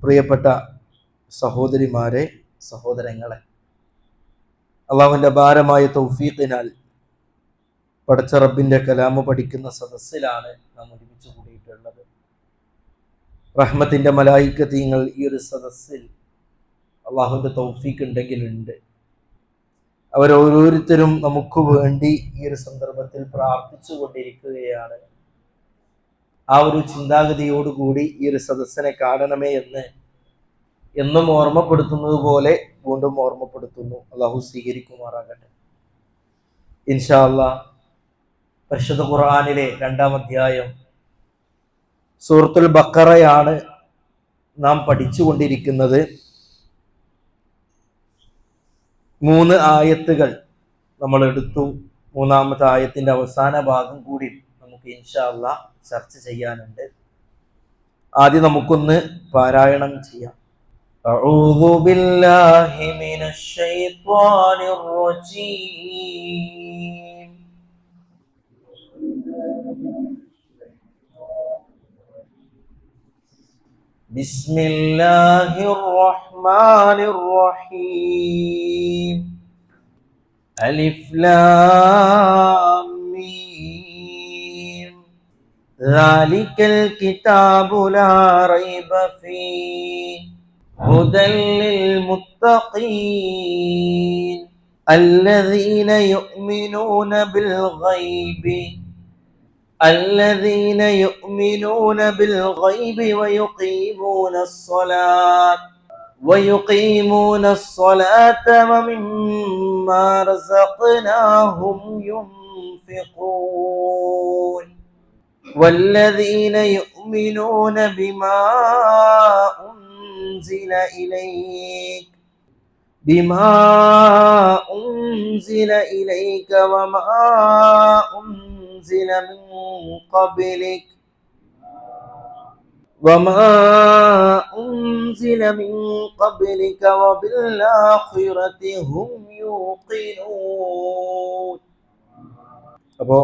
പ്രിയപ്പെട്ട സഹോദരിമാരെ, സഹോദരങ്ങളെ, അള്ളാഹുവിൻ്റെ ഭാരമായ തൗഫീഖിനാൽ പടച്ച റബ്ബിൻ്റെ കലാമ് പഠിക്കുന്ന സദസ്സിലാണ് നാം ഒരുമിച്ച് കൂടിയിട്ടുള്ളത്. റഹ്മത്തിൻ്റെ മലായിക്കത്തീങ്ങൾ ഈ ഒരു സദസ്സിൽ അള്ളാഹുവിൻ്റെ തൗഫീഖ് ഉണ്ടെങ്കിലുണ്ട്. അവരോരോരുത്തരും നമുക്ക് വേണ്ടി ഈ ഒരു സന്ദർഭത്തിൽ പ്രാർത്ഥിച്ചു കൊണ്ടിരിക്കുകയാണ്. ആ ഒരു ചിന്താഗതിയോടുകൂടി ഈ ഒരു സദസ്സിനെ കാണണമേ എന്ന് എന്നും ഓർമ്മപ്പെടുത്തുന്നത് പോലെ വീണ്ടും ഓർമ്മപ്പെടുത്തുന്നു. അള്ളാഹു സ്വീകരിക്കുമാറാകട്ടെ. ഇൻഷാ അല്ലാഹ് പരിശുദ്ധ ഖുർആനിലെ 2-ാം അധ്യായം സൂറത്തുൽ ബഖറയാണ് നാം പഠിച്ചുകൊണ്ടിരിക്കുന്നത്. 3 ആയത്തുകൾ നമ്മൾ എടുത്തു. 3-ാമത്തെ ആയത്തിന്റെ അവസാന ഭാഗം കൂടി നമുക്ക് ഇൻഷാ അല്ലാഹ് ചർച്ച ചെയ്യാനുണ്ട്. ആദ്യം നമുക്കൊന്ന് പാരായണം ചെയ്യാം. അഊദു ബില്ലാഹി മിനശ് ശൈത്വാനിർ റജീം. ബിസ്മില്ലാഹിർ റഹ്മാനിർ റഹീം. അലിഫ് ലാം മീം. ദാലികൽ കിതാബു ലാ റൈബ ഫീഹി ഹുദൽ ലിൽ മുത്തഖീൻ അല്ലദീന യുഅ്മിനൂന ബിൽ ഗൈബി الذين يؤمنون بالغيب ويقيمون الصلاة ومما رزقناهم ينفقون والذين يؤمنون بما أنزل إليك وما أنزل من قبلك وبالآخرة هم يوقنون. അപ്പോൾ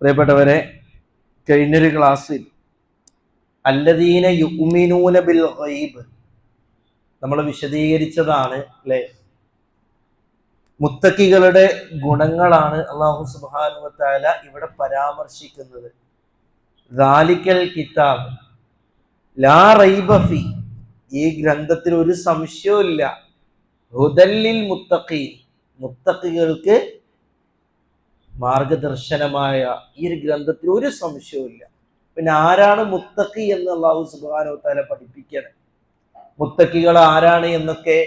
പ്രിയപ്പെട്ടവരെ, കഴിഞ്ഞൊരു ക്ലാസ്സിൽ അല്ലദീന യുഅ്മിനൂന ബിൽ ഗൈബ് നമ്മൾ വിശദീകരിച്ചതാണ് അല്ലേ. മുത്തക്കികളുടെ ഗുണങ്ങളാണ് അല്ലാഹു സുബ്ഹാനഹു വ തആല ഇവിടെ പരാമർശിക്കുന്നത്. ദാലിക്കൽ കിതാബ് ലാ റൈബ ഫീ, ഈ ഗ്രന്ഥത്തിൽ ഒരു സംശയവുമില്ല. ഹുദല്ലിൽ മുത്തഖീൻ, മുത്തഖികൾക്ക് മാർഗദർശനമായ ഈ ഒരു ഗ്രന്ഥത്തിൽ ഒരു സംശയവുമില്ല. പിന്നെ ആരാണ് മുത്തഖി എന്ന് അല്ലാഹു സുബ്ഹാനഹു വ തആല പഠിപ്പിക്കണം. മുത്തഖികൾ ആരാണ് എന്നൊക്കെ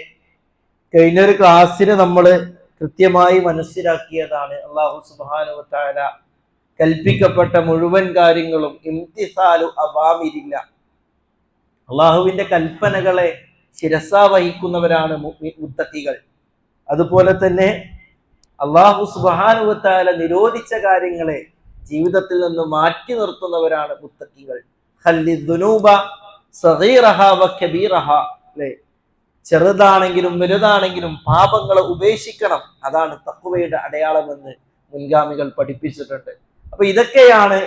കഴിഞ്ഞൊരു ക്ലാസ്സിന് നമ്മൾ കൃത്യമായി മനസ്സിലാക്കിയതാണ്. അല്ലാഹു സുബ്ഹാനഹു വ തആല കൽപ്പിക്കപ്പെട്ട മുഴുവൻ കാര്യങ്ങളും ഇംതിസാലു അവാമിരില്ല, അള്ളാഹുവിന്റെ കൽപ്പനകളെ ശിരസാ വഹിക്കുന്നവരാണ് മുത്തഖികൾ. അതുപോലെ തന്നെ അല്ലാഹു സുബ്ഹാനഹു വ തആല നിരോധിച്ച കാര്യങ്ങളെ ജീവിതത്തിൽ നിന്ന് മാറ്റി നിർത്തുന്നവരാണ് മുത്തഖികൾ. ഖല്ലിദ്ദുനൂബ സഗീറഹാ വ കബീറഹാ, അല്ലേ, ചെറുതാണെങ്കിലും വലുതാണെങ്കിലും പാപങ്ങളെ ഉപേക്ഷിക്കണം. അതാണ് തഖ്വയുടെ അടയാളമെന്ന് മുൻഗാമികൾ പഠിപ്പിച്ചിട്ടുണ്ട്. അപ്പൊ ഇതൊക്കെയാണ്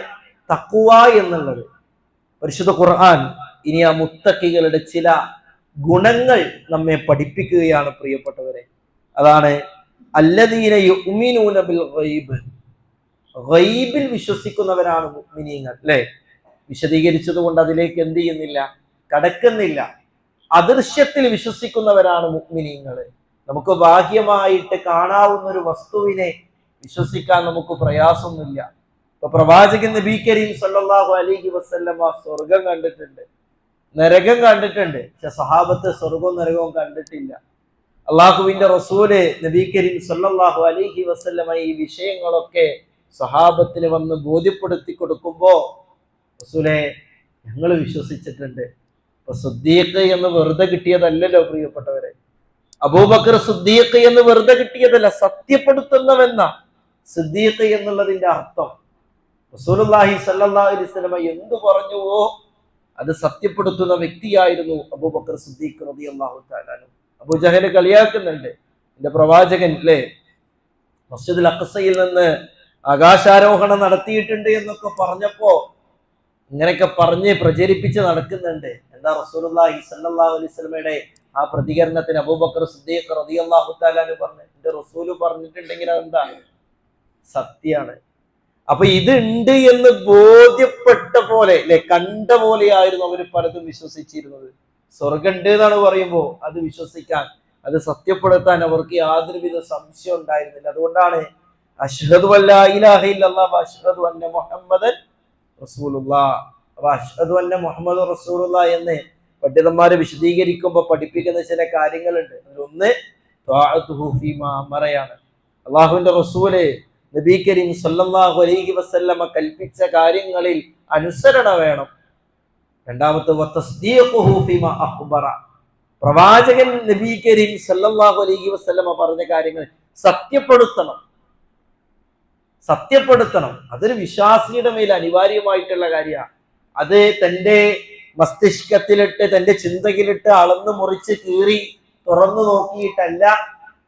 തഖ്വ എന്നുള്ളത്. പരിശുദ്ധ ഖുർആൻ ഇനി ആ മുത്തഖികളുടെ ചില ഗുണങ്ങൾ നമ്മെ പഠിപ്പിക്കുകയാണ് പ്രിയപ്പെട്ടവരെ. അതാണ് അല്ലദീന യുഅ്മിനൂന ബിൽ ഗൈബ്, ഗൈബിൽ വിശ്വസിക്കുന്നവരാണ് മുഅ്മിനീങ്ങൾ, അല്ലേ. വിശദീകരിച്ചത് കൊണ്ട് അതിലേക്ക് എന്ത് ചെയ്യുന്നില്ല, കടക്കുന്നില്ല. അദൃശ്യത്തിൽ വിശ്വസിക്കുന്നവരാണ് മുഅ്മിനീങ്ങൾ. നമുക്ക് ബാഹ്യമായിട്ട് കാണാവുന്ന ഒരു വസ്തുവിനെ വിശ്വസിക്കാൻ നമുക്ക് പ്രയാസമൊന്നുമില്ല. ഇപ്പൊ പ്രവാചകൻ നബി കരീം സല്ലല്ലാഹു അലൈഹി വസല്ലമ സ്വർഗം കണ്ടിട്ടുണ്ട്, നരകം കണ്ടിട്ടുണ്ട്. പക്ഷെ സഹാബത്ത് സ്വർഗവും നരകവും കണ്ടിട്ടില്ല. അള്ളാഹുവിന്റെ റസൂല് നബി കരീം സല്ലല്ലാഹു അലൈഹി വസല്ലമ ഈ വിഷയങ്ങളൊക്കെ സഹാബത്തിന് വന്ന് ബോധ്യപ്പെടുത്തി കൊടുക്കുമ്പോ റസൂലെ, ഞങ്ങൾ വിശ്വസിച്ചിട്ടുണ്ട്. അപ്പൊ സിദ്ദീഖ് എന്ന് വെറുതെ കിട്ടിയതല്ലല്ലോ പ്രിയപ്പെട്ടവരെ. അബൂബക്കർ സിദ്ദീഖ് എന്ന് വെറുതെ കിട്ടിയതല്ല, സത്യപ്പെടുത്തുന്നവെന്ന സിദ്ദീഖ് എന്നുള്ളതിന്റെ അർത്ഥം. റസൂലുള്ളാഹി സ്വല്ലല്ലാഹു അലൈഹി വസല്ലമ എന്ത് പറഞ്ഞുവോ അത് സത്യപ്പെടുത്തുന്ന വ്യക്തിയായിരുന്നു അബൂബക്കർ സിദ്ദീഖ് റളിയല്ലാഹു തആല അൻഹു. അബൂജഹൽ കളിയാക്കുന്നുണ്ട്, എന്റെ പ്രവാചകൻ അല്ലേ മസ്ജിദുൽ അഖ്സയിൽ നിന്ന് ആകാശാരോഹണം നടത്തിയിട്ടുണ്ട് എന്നൊക്കെ പറഞ്ഞപ്പോ ഇങ്ങനെയൊക്കെ പറഞ്ഞ് പ്രചരിപ്പിച്ച് നടക്കുന്നുണ്ട്. എന്താ റസൂലുള്ളാഹി സ്വല്ലല്ലാഹു അലൈഹി വസല്ലമയുടെ ആ പ്രതികരണത്തിന് അബൂബക്കർ സിദ്ദീഖ് റളിയല്ലാഹു തആല അൻഹു പറഞ്ഞു, എന്റെ റസൂല് പറഞ്ഞിട്ടുണ്ടെങ്കിൽ അതെന്താ സത്യാണ്. അപ്പൊ ഇതുണ്ട് എന്ന് ബോധ്യപ്പെട്ട പോലെ അല്ലെ, കണ്ട പോലെയായിരുന്നു അവർ പലതും വിശ്വസിച്ചിരുന്നത്. സ്വർഗമുണ്ട് എന്നാണ് പറയുമ്പോൾ അത് വിശ്വസിക്കാൻ, അത് സത്യപ്പെടുത്താൻ അവർക്ക് യാതൊരുവിധ സംശയം ഉണ്ടായിരുന്നില്ല. അതുകൊണ്ടാണ് അശ്ഹദു അല്ലാ ഇലാഹ ഇല്ലല്ലാഹ് വ അശ്ഹദു അന്ന മുഹമ്മദൻ റസൂലുള്ളാഹ്, അപ്പൊ അശ്ഹദു അന്ന മുഹമ്മദ് റസൂലുള്ളാഹ് എന്ന് പണ്ഡിതന്മാരെ വിശദീകരിക്കുമ്പോൾ പഠിപ്പിക്കുന്ന ചില കാര്യങ്ങളുണ്ട്. അതിലൊന്ന് ത്വാഅതുഹു ഫീമാ അമറയാണ്. അള്ളാഹുവിന്റെ റസൂല് നബി കരീം സല്ലല്ലാഹു അലൈഹി വസല്ലമ കൽപ്പിച്ച കാര്യങ്ങളിൽ അനുസരണ വേണം. രണ്ടാമത്തെ വതസ്ദീഖുഹു ഫീമാ അഖ്ബറ, പ്രവാചകൻ നബി കരീം സല്ലല്ലാഹു അലൈഹി വസല്ലമ പറഞ്ഞ കാര്യങ്ങൾ സത്യപ്പെടുത്തണം. അതൊരു വിശ്വാസിയുടെ മേൽ അനിവാര്യമായിട്ടുള്ള കാര്യമാണ്. അത് തന്റെ മസ്തിഷ്കത്തിലിട്ട് തന്റെ ചിന്തയിലിട്ട് അളന്നു മുറിച്ച് കീറി തുറന്നു നോക്കിയിട്ടല്ല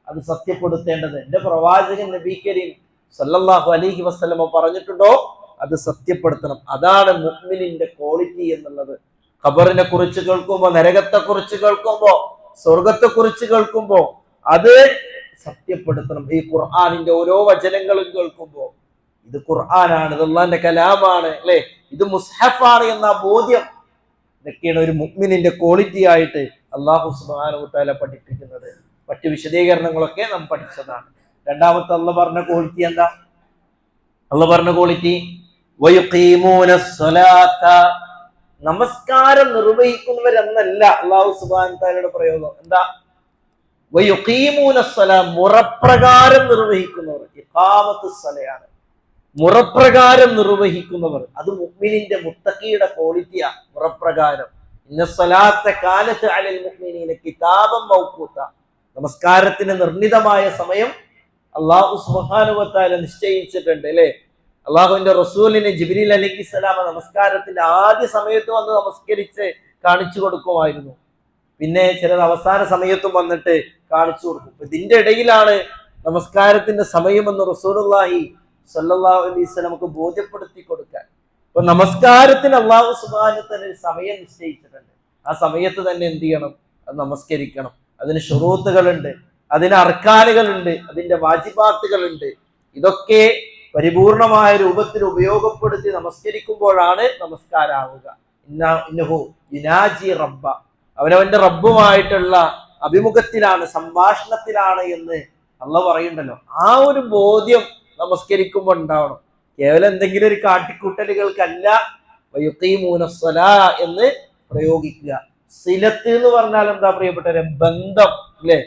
അത് സത്യപ്പെടുത്തേണ്ടത്. എന്റെ പ്രവാചകൻ നബി കരീം സല്ലല്ലാഹു അലൈഹി വസല്ലമ പറഞ്ഞിട്ടുണ്ടോ അത് സത്യപ്പെടുത്തണം. അതാണ് മുഅ്മിനിന്റെ ക്വാളിറ്റി എന്നുള്ളത്. ഖബറിനെ കുറിച്ച് കേൾക്കുമ്പോ, നരകത്തെ കുറിച്ച് കേൾക്കുമ്പോ, സ്വർഗത്തെ കുറിച്ച് കേൾക്കുമ്പോ അത് സത്യപ്പെടുത്തണം. ഈ ഖുർആനിന്റെ ഓരോ വചനങ്ങളും കേൾക്കുമ്പോ ഇത് ഖുർആനാണ്, ഇത് അല്ലാഹുവിന്റെ കലാമാണ്, അല്ലെ, ഇത് മുസ്ഹഫാണ് എന്ന ബോധ്യം, ഇതൊക്കെയാണ് ഒരു മുഅ്മിനിന്റെ ക്വാളിറ്റി ആയിട്ട് അല്ലാഹു സുബ്ഹാനഹു വ തആല പഠിപ്പിക്കുന്നത്. മറ്റു വിശദീകരണങ്ങളൊക്കെ നാം പഠിച്ചതാണ്. രണ്ടാമത്തെ അല്ലാഹു പറഞ്ഞ ക്വാളിറ്റി എന്താ? അല്ലാഹു പറഞ്ഞ ക്വാളിറ്റി വയുഖീമൂനസ് സ്വലാത്ത, നമസ്കാരം നിർവഹിക്കുന്നവരെന്നല്ല അല്ലാഹു സുബ്ഹാനഹു വ തആലയുടെ പ്രയോഗം. എന്താ? വയുഖീമൂനസ് സ്വലാ, മുറപ്രകാരം നിർവഹിക്കുന്നവർ. ഇഖാമത്തുസ് സ്വലയാണ്, മുറപ്രകാരം നിർവഹിക്കുന്നവർ. അത് മുഅ്മിനിന്റെ മുത്തഖിയുടെ ക്വാളിറ്റിയാ. മുറപ്രകാരം ഇന്ന സ്വലാത്ത കാനത്ത് അലൽ മുഅ്മിനീന കിതാബൻ മൗഖൂത, നമസ്കാരത്തിന് നിർണിതമായ സമയം അല്ലാഹു സുബ്ഹാനഹു വ തആല നിശ്ചയിച്ചിട്ടുണ്ട്, അല്ലെ. അള്ളാഹുവിന്റെ റസൂലിന് ജിബ്രീൽ അലൈഹിസ്സലാം നമസ്കാരത്തിന്റെ ആദ്യ സമയത്ത് വന്ന് നമസ്കരിച്ച് കാണിച്ചു കൊടുക്കുമായിരുന്നു. പിന്നെ ചിലത് അവസാന സമയത്തും വന്നിട്ട് കാണിച്ചു കൊടുക്കും. ഇതിന്റെ ഇടയിലാണ് നമസ്കാരത്തിന്റെ സമയമെന്ന് റസൂലുള്ളാഹി സ്വല്ലല്ലാഹു അലൈഹി വസല്ലം നമുക്ക് ബോധ്യപ്പെടുത്തി കൊടുക്കാൻ. അപ്പൊ നമസ്കാരത്തിന് അല്ലാഹു സുബ്ഹാനഹു വ തആല ഒരു സമയം നിശ്ചയിച്ചിട്ടുണ്ട്. ആ സമയത്ത് തന്നെ എന്ത് ചെയ്യണം? അത് നമസ്കരിക്കണം. അതിന് ശുറൂത്തുകളുണ്ട്, അതിന് അർക്കാനുകളുണ്ട്, അതിന്റെ വാജിബാത്തുകളുണ്ട്. ഇതൊക്കെ പരിപൂർണമായ രൂപത്തിൽ ഉപയോഗപ്പെടുത്തി നമസ്കരിക്കുമ്പോഴാണ് നമസ്കാരാവുക. ഇന്നഹു യുനാജി റബ്ബ, അവനവന്റെ റബ്ബുമായിട്ടുള്ള അഭിമുഖത്തിലാണ്, സംഭാഷണത്തിലാണ് എന്ന് അള്ളാഹു പറയുന്നുണ്ടല്ലോ. ആ ഒരു ബോധ്യം നമസ്കരിക്കുമ്പോൾ ഉണ്ടാവണം. കേവലം എന്തെങ്കിലും ഒരു കാട്ടിക്കൂട്ടലുകൾക്കല്ല വയുഖീമൂനസ് സ്വലാ എന്ന് പ്രയോഗിക്കുക. സിലത്ത് എന്ന് പറഞ്ഞാൽ എന്താ പ്രിയപ്പെട്ടവരെ? ബന്ധം, അല്ലെ,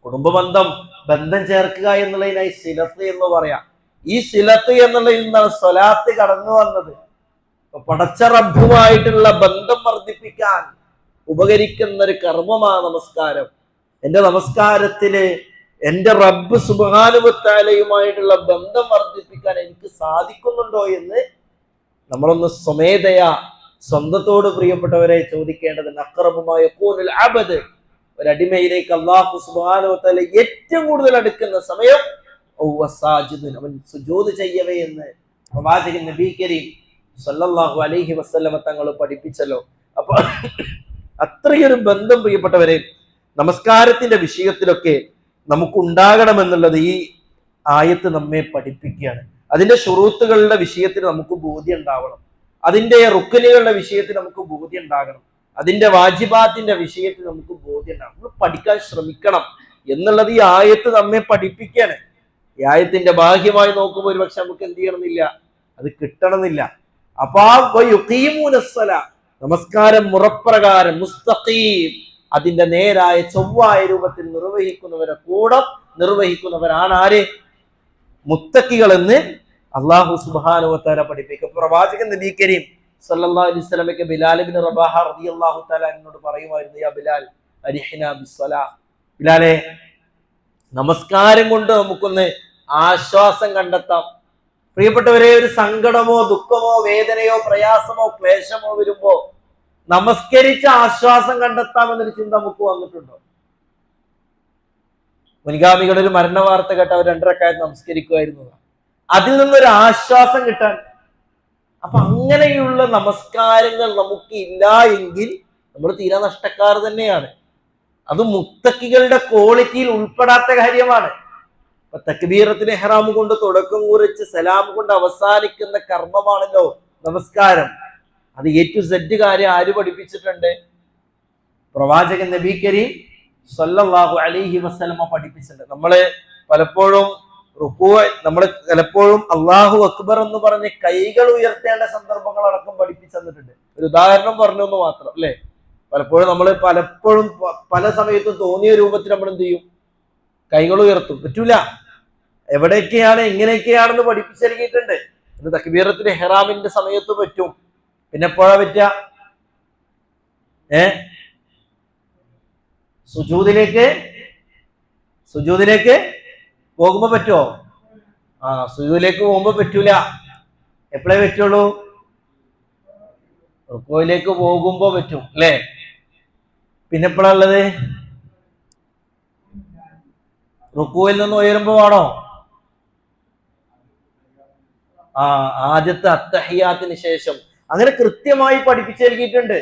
കുടുംബബന്ധം, ബന്ധം ചേർക്കുക എന്നുള്ളതിനായി സിലത്ത് എന്ന് പറയാം. ഈ സിലത്ത് എന്നുള്ളതിൽ നിന്നാണ് സ്വലാത്ത് കടന്നു വന്നത്. പടച്ച റബ്ബുമായിട്ടുള്ള ബന്ധം വർദ്ധിപ്പിക്കാൻ ഉപകരിക്കുന്ന ഒരു കർമ്മമാണ് നമസ്കാരം. എന്റെ നമസ്കാരത്തില് എന്റെ റബ്ബ് സുബ്ഹാനഹു വ തആലയുമായിട്ടുള്ള ബന്ധം വർദ്ധിപ്പിക്കാൻ എനിക്ക് സാധിക്കുന്നുണ്ടോ എന്ന് നമ്മളൊന്ന് സ്വമേധയാ സ്വന്തത്തോട് പ്രിയപ്പെട്ടവരെ ചോദിക്കേണ്ടതുണ്ട്. അഖ്റബുമായ യകൂനുൽ അബ്ദ്, ഒരടിമയിലേക്ക് അല്ലാഹു സുബ്ഹാനഹു വ തആല ഏറ്റവും കൂടുതൽ അടുക്കുന്ന സമയം അവൻ സുജൂദ് ചെയ്യവേ എന്ന് പ്രവാചകൻ നബി കരീം സല്ലല്ലാഹു അലൈഹി വസല്ലമ തങ്ങൾ പഠിപ്പിച്ചല്ലോ. അപ്പൊ അത്രയൊരു ബന്ധം പ്രിയപ്പെട്ടവരെ നമസ്കാരത്തിന്റെ വിഷയത്തിലൊക്കെ നമുക്കുണ്ടാകണമെന്നുള്ളത് ഈ ആയത്ത് നമ്മെ പഠിപ്പിക്കുകയാണ്. അതിന്റെ ശുറൂത്തുകളുടെ വിഷയത്തിൽ നമുക്ക് ബോധ്യം ഉണ്ടാവണം, അതിന്റെ റുക്നുകളുടെ വിഷയത്തിൽ നമുക്ക് ബോധ്യം ഉണ്ടാകണം, അതിന്റെ വാജിബാത്തിന്റെ വിഷയത്തിൽ നമുക്ക് ബോധ്യം ഉണ്ടാകണം. നമ്മൾ പഠിക്കാൻ ശ്രമിക്കണം എന്നുള്ളത് ഈ ആയത്ത് നമ്മെ പഠിപ്പിക്കുകയാണ്. ഈ ആയത്തിന്റെ ബാഹ്യമായി നോക്കുമ്പോൾ ഒരു പക്ഷെ നമുക്ക് എന്ത് ചെയ്യണമെന്നില്ല, അത് കിട്ടണമെന്നില്ല. അപ്പൊ നമസ്കാരം മുറപ്രകാരം മുസ്തഖീം, അതിന്റെ നേരായ ചൊവ്വായ രൂപത്തിൽ നിർവഹിക്കുന്നവരെ കൂടെ നിർവഹിക്കുന്നവരാണ് ആര്? മുത്തഖികൾ എന്ന് അല്ലാഹു സുബ്ഹാനഹു വ തആല പഠിപ്പിക്കും. പ്രവാചകൻ നബി കരീം സല്ലല്ലാഹു അലൈഹി വസല്ലമയ്ക്ക് ബിലാൽ ഇബ്നു റബാഹ റളിയല്ലാഹു തആല എന്നോട് പറയുമായിരുന്നു, യാ ബിലാൽ അരിഹിനാ ബിസ്സലാ, ബിലാലെ നമസ്കാരം കൊണ്ട് നമുക്കൊന്ന് ആശ്വാസം കണ്ടെത്താം. പ്രിയപ്പെട്ടവരെ, ഒരു സങ്കടമോ ദുഃഖമോ വേദനയോ പ്രയാസമോ ക്ലേശമോ വരുമ്പോ നമസ്കരിച്ച ആശ്വാസം കണ്ടെത്താമെന്നൊരു ചിന്ത നമുക്ക് വന്നിട്ടുണ്ടോ? മുൻഗാമികളുടെ ഒരു മരണ വാർത്ത കേട്ട അവർ 2 റക്അത്ത് നമസ്കരിക്കുമായിരുന്നു. അതിൽ നിന്നൊരു ആശ്വാസം കിട്ടാൻ അപ്പൊ അങ്ങനെയുള്ള നമസ്കാരങ്ങൾ നമുക്ക് ഇല്ല എങ്കിൽ നമ്മൾ തീരാ നഷ്ടക്കാർ തന്നെയാണ്. അത് മുത്തക്കികളുടെ ക്വാളിറ്റിയിൽ ഉൾപ്പെടാത്ത കാര്യമാണ്. അപ്പൊ തക്ബീറത്തിന് ഇഹ്റാം കൊണ്ട് തുടക്കം കുറിച്ച് സലാം കൊണ്ട് അവസാനിക്കുന്ന കർമ്മമാണല്ലോ നമസ്കാരം. അത് A to Z കാര്യം ആര് പഠിപ്പിച്ചിട്ടുണ്ട്? പ്രവാചകൻ നബി കരീം സല്ലല്ലാഹു അലൈഹി വസല്ലമ പഠിപ്പിച്ചിട്ടുണ്ട്. നമ്മള് പലപ്പോഴും പലപ്പോഴും അല്ലാഹു അക്ബർ എന്ന് പറഞ്ഞ് കൈകൾ ഉയർത്തേണ്ട സന്ദർഭങ്ങൾ അടക്കം പഠിപ്പിച്ചു തന്നിട്ടുണ്ട്. ഒരു ഉദാഹരണം പറഞ്ഞു എന്ന് മാത്രം അല്ലെ. പലപ്പോഴും പല സമയത്തും തോന്നിയ രൂപത്തിൽ നമ്മൾ എന്ത് ചെയ്യും? കൈകൾ ഉയർത്തും. പറ്റൂല. എവിടെയൊക്കെയാണ് എങ്ങനെയൊക്കെയാണെന്ന് പഠിപ്പിച്ചു നൽകിയിട്ടുണ്ട്. ഇത് തക്ബീറത്തുൽ ഇഹ്റാമിന്റെ സമയത്ത് പറ്റും. പിന്നെ എപ്പോഴാ പറ്റുക? സുജൂദിലേക്ക് പോകുമ്പോ പറ്റുമോ? സുജൂദിലേക്ക് പോകുമ്പോ പറ്റൂല. എപ്പോഴേ പറ്റുള്ളൂ? റുക്കോയിലേക്ക് പോകുമ്പോ പറ്റും അല്ലേ? പിന്നെ എപ്പോഴാ ഉള്ളത്? റുക്കോയിൽ നിന്ന് ഉയരുമ്പോ ആണോ? ആദ്യത്തെ അത്തഹിയാത്തിന് ശേഷം. അങ്ങനെ കൃത്യമായി പഠിപ്പിച്ചു നൽകിയിട്ടുണ്ട്.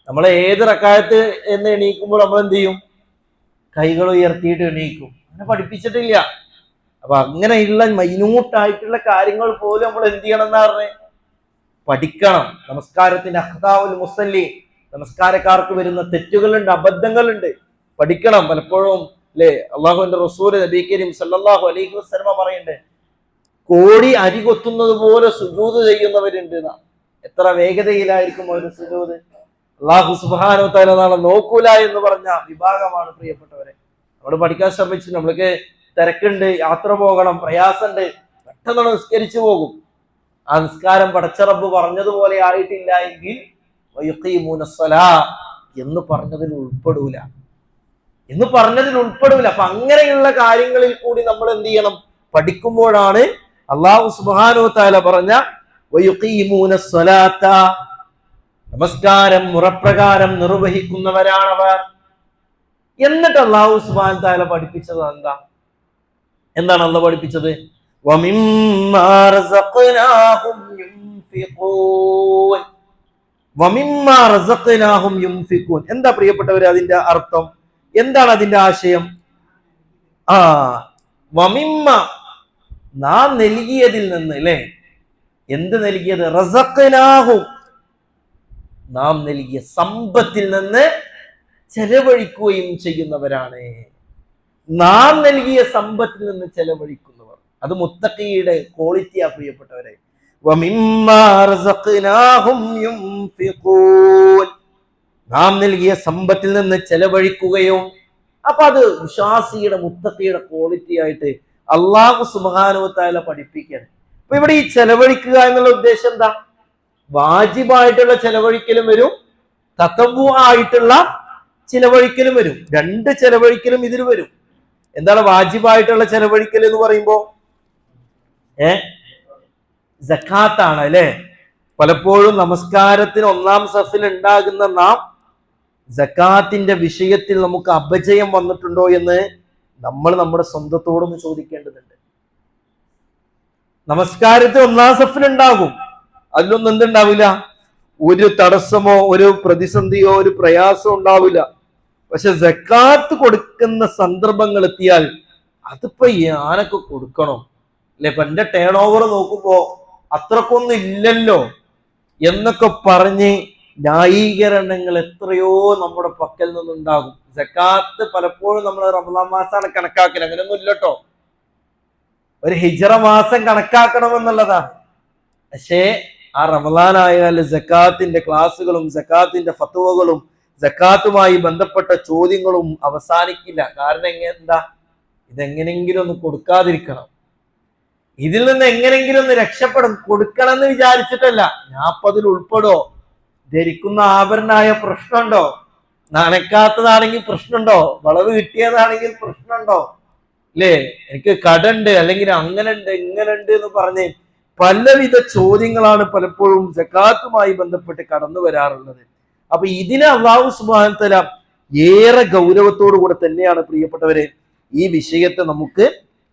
നമ്മൾ ഏത് റക്അത്ത് എന്ന് എണീക്കുമ്പോൾ നമ്മൾ എന്ത് ചെയ്യും? കൈകൾ ഉയർത്തിയിട്ട് എണീക്കും. അങ്ങനെ പഠിപ്പിച്ചിട്ടില്ല. അപ്പൊ അങ്ങനെയുള്ള മൈന്യൂട്ടായിട്ടുള്ള കാര്യങ്ങൾ പോലും നമ്മൾ എന്ത് ചെയ്യണം എന്നാ പറഞ്ഞേ? പഠിക്കണം. നമസ്കാരത്തിന്റെ അഖ്താഉൽ മുസല്ലി, നമസ്കാരക്കാർക്ക് വരുന്ന തെറ്റുകളുണ്ട്, അബദ്ധങ്ങളുണ്ട്, പഠിക്കണം. പലപ്പോഴും അല്ലെ അള്ളാഹുവിന്റെ റസൂൽ നബി കരീം സല്ലല്ലാഹു അലൈഹി വസല്ലമ പറയുന്നുണ്ട്, കോടി അരി കൊത്തുന്നത് പോലെ സുജൂദ് ചെയ്യുന്നവരുണ്ട്. എത്ര വേഗതയിലായിരിക്കും ഒരു സുജൂദ്! അള്ളാഹു സുബ്ഹാനഹു വ തആല നാളെ നോക്കൂല എന്ന് പറഞ്ഞ വിഭാഗമാണ് പ്രിയപ്പെട്ടവരെ. നമ്മൾ പഠിക്കാൻ ശ്രമിച്ചു. നമ്മൾക്ക് തിരക്കുണ്ട്, യാത്ര പോകണം, പ്രയാസമുണ്ട്, പെട്ടെന്ന് നിസ്കരിച്ചു പോകും. ആ നിസ്കാരം പടച്ച റബ്ബ് പറഞ്ഞതുപോലെ ആയിട്ടില്ല എങ്കിൽ എന്ന് പറഞ്ഞതിൽ ഉൾപ്പെടൂല. അപ്പൊ അങ്ങനെയുള്ള കാര്യങ്ങളിൽ കൂടി നമ്മൾ എന്ത് ചെയ്യണം? പഠിക്കുമ്പോഴാണ് അല്ലാഹു സുബ്ഹാനഹു വ തആല പറഞ്ഞ നമസ്കാരം മുറപ്രകാരം നിർവഹിക്കുന്നവരാണവർ. എന്നിട്ട് അല്ലാഹു സുബ്ഹാനഹു വ തആല പഠിപ്പിച്ചത് എന്താണ് അല്ലാഹു പഠിപ്പിച്ചത്? وَمِمَّا رَزَقْنَاهُمْ يُنْفِقُونَ. എന്താ പ്രിയപ്പെട്ടവരെ അതിന്റെ അർത്ഥം? എന്താണ് അതിന്റെ ആശയം? വമിമ്മ, നാം നൽകിയതിൽ നിന്ന് അല്ലെ. എന്ത് നൽകിയത്? റസഖ്നാഹും, നാം നൽകിയ സമ്പത്തിൽ നിന്ന് ചെലവഴിക്കുകയും ചെയ്യുന്നവരാണ്. നാം നൽകിയ സമ്പത്തിൽ നിന്ന് ചെലവഴിക്കുന്നവർ. അത് മുത്തഖിയുടെ ക്വാളിറ്റിയാ പ്രിയപ്പെട്ടവരെ. നാം നൽകിയ സമ്പത്തിൽ നിന്ന് ചെലവഴിക്കുകയും. അപ്പൊ അത് വിശ്വാസിയുടെ മുത്തഖിയുടെ ക്വാളിറ്റി ആയിട്ട് അല്ലാഹു സുബ്ഹാനഹു വ തആല പഠിപ്പിക്കുകയാണ്. അപ്പൊ ഇവിടെ ഈ ചെലവഴിക്കുക എന്നുള്ള ഉദ്ദേശം എന്താ? വാജിബായിട്ടുള്ള ചെലവഴിക്കലും വരും, തതവ്വു ആയിട്ടുള്ള ചിലവഴിക്കലും വരും. രണ്ട് ചെലവഴിക്കലും ഇതിൽ വരും. എന്താണ് വാജിബായിട്ടുള്ള ചെലവഴിക്കൽ എന്ന് പറയുമ്പോ? സക്കാത്താണ് അല്ലെ. പലപ്പോഴും നമസ്കാരത്തിന് ഒന്നാം സഫിൽ ഉണ്ടാകുന്ന നാം സക്കാത്തിന്റെ വിഷയത്തിൽ നമുക്ക് അപജയം വന്നിട്ടുണ്ടോ എന്ന് നമ്മൾ നമ്മുടെ സ്വന്തത്തോടൊന്ന് ചോദിക്കേണ്ടതുണ്ട്. നമസ്കാരത്തിൽ ഒന്നാം സഫിൽ ഉണ്ടാകും, അതിലൊന്നും എന്തുണ്ടാവില്ല, ഒരു തടസ്സമോ ഒരു പ്രതിസന്ധിയോ ഒരു പ്രയാസമോ ഉണ്ടാവില്ല. പക്ഷെ സക്കാത്ത് കൊടുക്കുന്ന സന്ദർഭങ്ങൾ എത്തിയാൽ അതിപ്പോ ഞാനൊക്കെ കൊടുക്കണം അല്ലെ, ഇപ്പൊ എന്റെ ടേൺ ഓവർ നോക്കുമ്പോ അത്രക്കൊന്നും ഇല്ലല്ലോ എന്നൊക്കെ പറഞ്ഞ് ന്യായീകരണങ്ങൾ എത്രയോ നമ്മുടെ പക്കൽ നിന്നുണ്ടാകും. സക്കാത്ത് പലപ്പോഴും നമ്മൾ റമദാൻ മാസമാണ് കണക്കാക്കൽ, അങ്ങനെയൊന്നും ഇല്ലട്ടോ. ഒരു ഹിജ്റ മാസം കണക്കാക്കണമെന്നുള്ളതാണ്. പക്ഷേ ആ റമദാൻ ആയാൽ സക്കാത്തിന്റെ ക്ലാസ്സുകളും സക്കാത്തിന്റെ ഫത്വകളും സക്കാത്തുമായി ബന്ധപ്പെട്ട ചോദ്യങ്ങളും അവസാനിക്കില്ല. കാരണം എന്താ? ഇതെങ്ങനെങ്കിലും ഒന്ന് കൊടുക്കാതിരിക്കണം, ഇതിൽ നിന്ന് എങ്ങനെങ്കിലും ഒന്ന് രക്ഷപ്പെടും. കൊടുക്കണം എന്ന് വിചാരിച്ചിട്ടല്ല. ഞാൻ അതിൽ ഉൾപ്പെടോ? ധരിക്കുന്ന ആഭരണമായ പ്രശ്നമുണ്ടോ? നനക്കാത്തതാണെങ്കിൽ പ്രശ്നമുണ്ടോ? വളവ് കിട്ടിയതാണെങ്കിൽ പ്രശ്നമുണ്ടോ? അല്ലേ, എനിക്ക് കടണ്ട്, അല്ലെങ്കിൽ അങ്ങനെ ഉണ്ട് ഇങ്ങനെ ഉണ്ട് എന്ന് പറഞ്ഞ് പലവിധ ചോദ്യങ്ങളാണ് പലപ്പോഴും സക്കാത്തുമായി ബന്ധപ്പെട്ട് കടന്നു വരാറുള്ളത്. അപ്പൊ ഇതിനെ അല്ലാഹു സുബ്ഹാനഹു വ തആല ഏറെ ഗൗരവത്തോടു കൂടെ തന്നെയാണ് പ്രിയപ്പെട്ടവരെ ഈ വിഷയത്തെ നമുക്ക്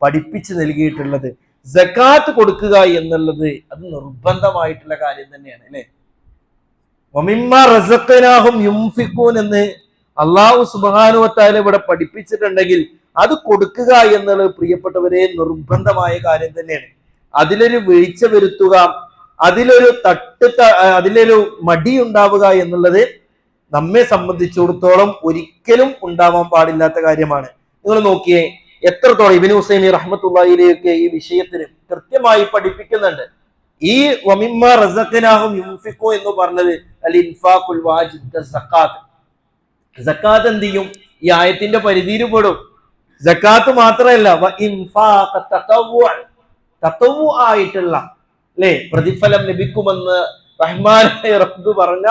പഠിപ്പിച്ചു നൽകിയിട്ടുള്ളത്. സക്കാത്ത് കൊടുക്കുക എന്നുള്ളത് അത് നിർബന്ധമായിട്ടുള്ള കാര്യം തന്നെയാണ് അല്ലെ. വമിമ്മ റസഖ്നാഹും യുംഫിഖൂൻ എന്ന് അല്ലാഹു സുബ്ഹാനഹു വ തആല ഇവിടെ പഠിപ്പിച്ചിട്ടുണ്ടെങ്കിൽ അത് കൊടുക്കുക എന്നുള്ളത് പ്രിയപ്പെട്ടവരെ നിർബന്ധമായ കാര്യം തന്നെയാണ്. അതിലൊരു വീഴ്ച വരുത്തുക, അതിലൊരു മടി ഉണ്ടാവുക എന്നുള്ളത് നമ്മെ സംബന്ധിച്ചിടത്തോളം ഒരിക്കലും ഉണ്ടാവാൻ പാടില്ലാത്ത കാര്യമാണ്. നിങ്ങൾ നോക്കിയേ, എത്രത്തോളം ഇബ്നു ഉസൈമീൻ റഹ്മത്തുള്ളാഹിയിലേക്ക് ഈ വിഷയത്തിന് കൃത്യമായി പഠിപ്പിക്കുന്നുണ്ട്. ഈ വമിമ്മ റസഖ്നാഹും യുൻഫിഖൂ എന്ന് പറഞ്ഞത് അൽ ഇൻഫാഖുൽ വാജിബ് സക്കാത്ത്. സക്കാത്ത് എന്ത് ചെയ്യും? ഈ ആയത്തിന്റെ പരിധിയിൽ പെടും. സക്കാത്ത് മാത്രമല്ല, തതവ്വു ആയിട്ടുള്ള അല്ലെ പ്രതിഫലം ലഭിക്കുമെന്ന് റഹ്മാനായ റബ്ബ് പറഞ്ഞ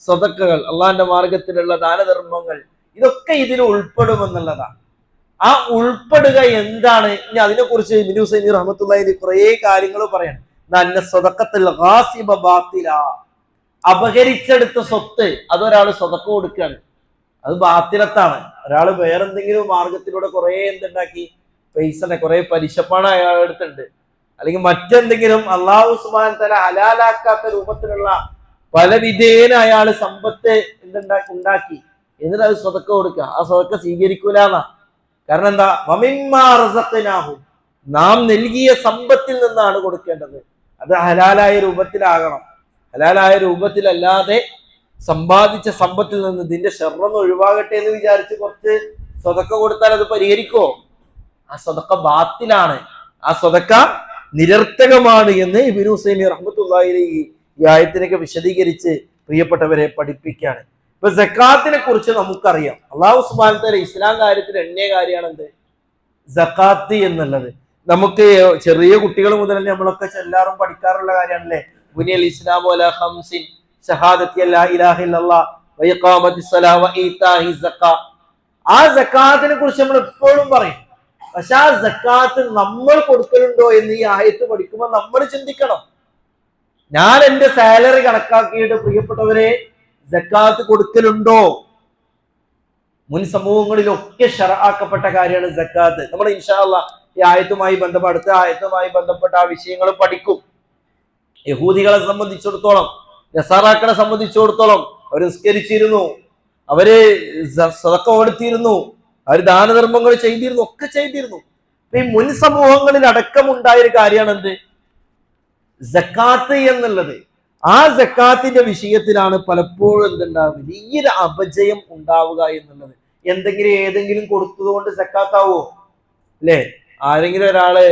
സദഖകൾ, അള്ളാഹിന്റെ മാർഗത്തിലുള്ള ദാനധർമ്മങ്ങൾ, ഇതൊക്കെ ഇതിൽ ഉൾപ്പെടുമെന്നുള്ളതാണ്. ആ ഉൾപ്പെടുക എന്താണ്? ഇനി അതിനെക്കുറിച്ച് ഇബ്നു ഉസൈമീൻ റഹ്മത്തുള്ളാഹി കുറേ കാര്യങ്ങൾ പറയണം. അപഹരിച്ചെടുത്ത സ്വത്ത് അതൊരാൾ സ്വതക്ക കൊടുക്കുകയാണ്, അത് ബാത്തിലത്താണ്. ഒരാൾ വേറെന്തെങ്കിലും മാർഗത്തിലൂടെ കുറെ എന്തുണ്ടാക്കി പൈസനെ കുറെ പലിശപ്പാണ് അയാളുടെ അടുത്തുണ്ട്, അല്ലെങ്കിൽ മറ്റെന്തെങ്കിലും അല്ലാഹു സുബ്ഹാനഹു വ തആല ഹലാലാക്കാത്ത രൂപത്തിലുള്ള പല വിധേന അയാൾ സമ്പത്ത് ഉണ്ടാക്കി, എന്നിട്ട് അത് സ്വതക്ക കൊടുക്കുക. ആ സ്വതക്ക സ്വീകരിക്കൂലെന്നാ. കാരണം എന്താ? വമിമ്മാ റസഖ്നാഹും, നാം നൽകിയ സമ്പത്തിൽ നിന്നാണ് കൊടുക്കേണ്ടത്. അത് ഹലാലായ രൂപത്തിലാകണം. ഹലാലായ രൂപത്തിലല്ലാതെ സമ്പാദിച്ച സമ്പത്തിൽ നിന്ന് ഇതിന്റെ ഷർറൊന്ന് ഒഴിവാകട്ടെ എന്ന് വിചാരിച്ച് കുറച്ച് സ്വതക്ക കൊടുത്താൽ അത് പരിഹരിക്കോ? ആ സ്വതക്ക ബാത്തിലാണ്, ആ സ്വതക്ക നിരർത്ഥകമാണ് എന്ന് ഇബ്നു ഉസൈമീൻ റഹ്മത്തുള്ളാഹി ഈ ആയത്തിനൊക്കെ വിശദീകരിച്ച് പ്രിയപ്പെട്ടവരെ പഠിപ്പിക്കുകയാണ്. ഇപ്പൊ സക്കാത്തിനെ കുറിച്ച് നമുക്കറിയാം. അല്ലാഹു സുബ്ഹാനഹു വ തആല ഇസ്ലാം കാര്യത്തിൽ എണ്ണിയ കാര്യമാണ് എന്ത്? സക്കാത്ത് എന്നുള്ളത്. നമുക്ക് ചെറിയ കുട്ടികൾ മുതൽ തന്നെ നമ്മളൊക്കെ എല്ലാവരും പഠിക്കാറുള്ള കാര്യമാണല്ലേ. ബുനിയൽ ഇസ്ലാമു അലാ ഖംസിൻ ഷഹാദത്തി അല്ലാ ഇലാഹ ഇല്ലല്ലാഹ് വ ഇഖാമത്തിസ് സ്വലാ വ ഈതാഇ സക്കാ. ആ സക്കാത്തിനെ കുറിച്ച് നമ്മൾ എപ്പോഴും പറയും. പക്ഷെ ആ സക്കാത്ത് നമ്മൾ കൊടുക്കലുണ്ടോ എന്ന് ഈ ആയത്ത് പഠിക്കുമ്പോൾ നമ്മൾ ചിന്തിക്കണം. ഞാൻ എന്റെ സാലറി കണക്കാക്കിയിട്ട് പ്രിയപ്പെട്ടവരെ സക്കാത്ത് കൊടുക്കലുണ്ടോ? മുൻ സമൂഹങ്ങളിലൊക്കെ ശറഅാക്കപ്പെട്ട കാര്യമാണ് സക്കാത്ത്. നമ്മൾ ഇൻഷാ അല്ലാഹ് ഈ ആയത്തുമായി ബന്ധപ്പെട്ട അടുത്ത ആയത്തുമായി ബന്ധപ്പെട്ട ആ വിഷയങ്ങൾ പഠിക്കും. യഹൂദികളെ സംബന്ധിച്ചിടത്തോളം, നസാറാക്കളെ സംബന്ധിച്ചിടത്തോളം അവർ നിസ്കരിച്ചിരുന്നു, അവര് സദഖ കൊടുത്തിരുന്നു, അവർ ദാനധർമ്മങ്ങൾ ചെയ്തിരുന്നു, ഒക്കെ ചെയ്തിരുന്നു. ഈ മുൻ സമൂഹങ്ങളിൽ അടക്കമുണ്ടായ ഒരു കാര്യമാണ് എന്ത്? സക്കാത്ത് എന്നുള്ളത്. ആ സക്കാത്തിന്റെ വിഷയത്തിലാണ് പലപ്പോഴും എന്തുണ്ടാവുക? വലിയൊരു അപജയം ഉണ്ടാവുക എന്നുള്ളത്. ഏതെങ്കിലും കൊടുത്തതുകൊണ്ട് സക്കാത്താവോ? അല്ലേ? ആരെങ്കിലും ഒരാള്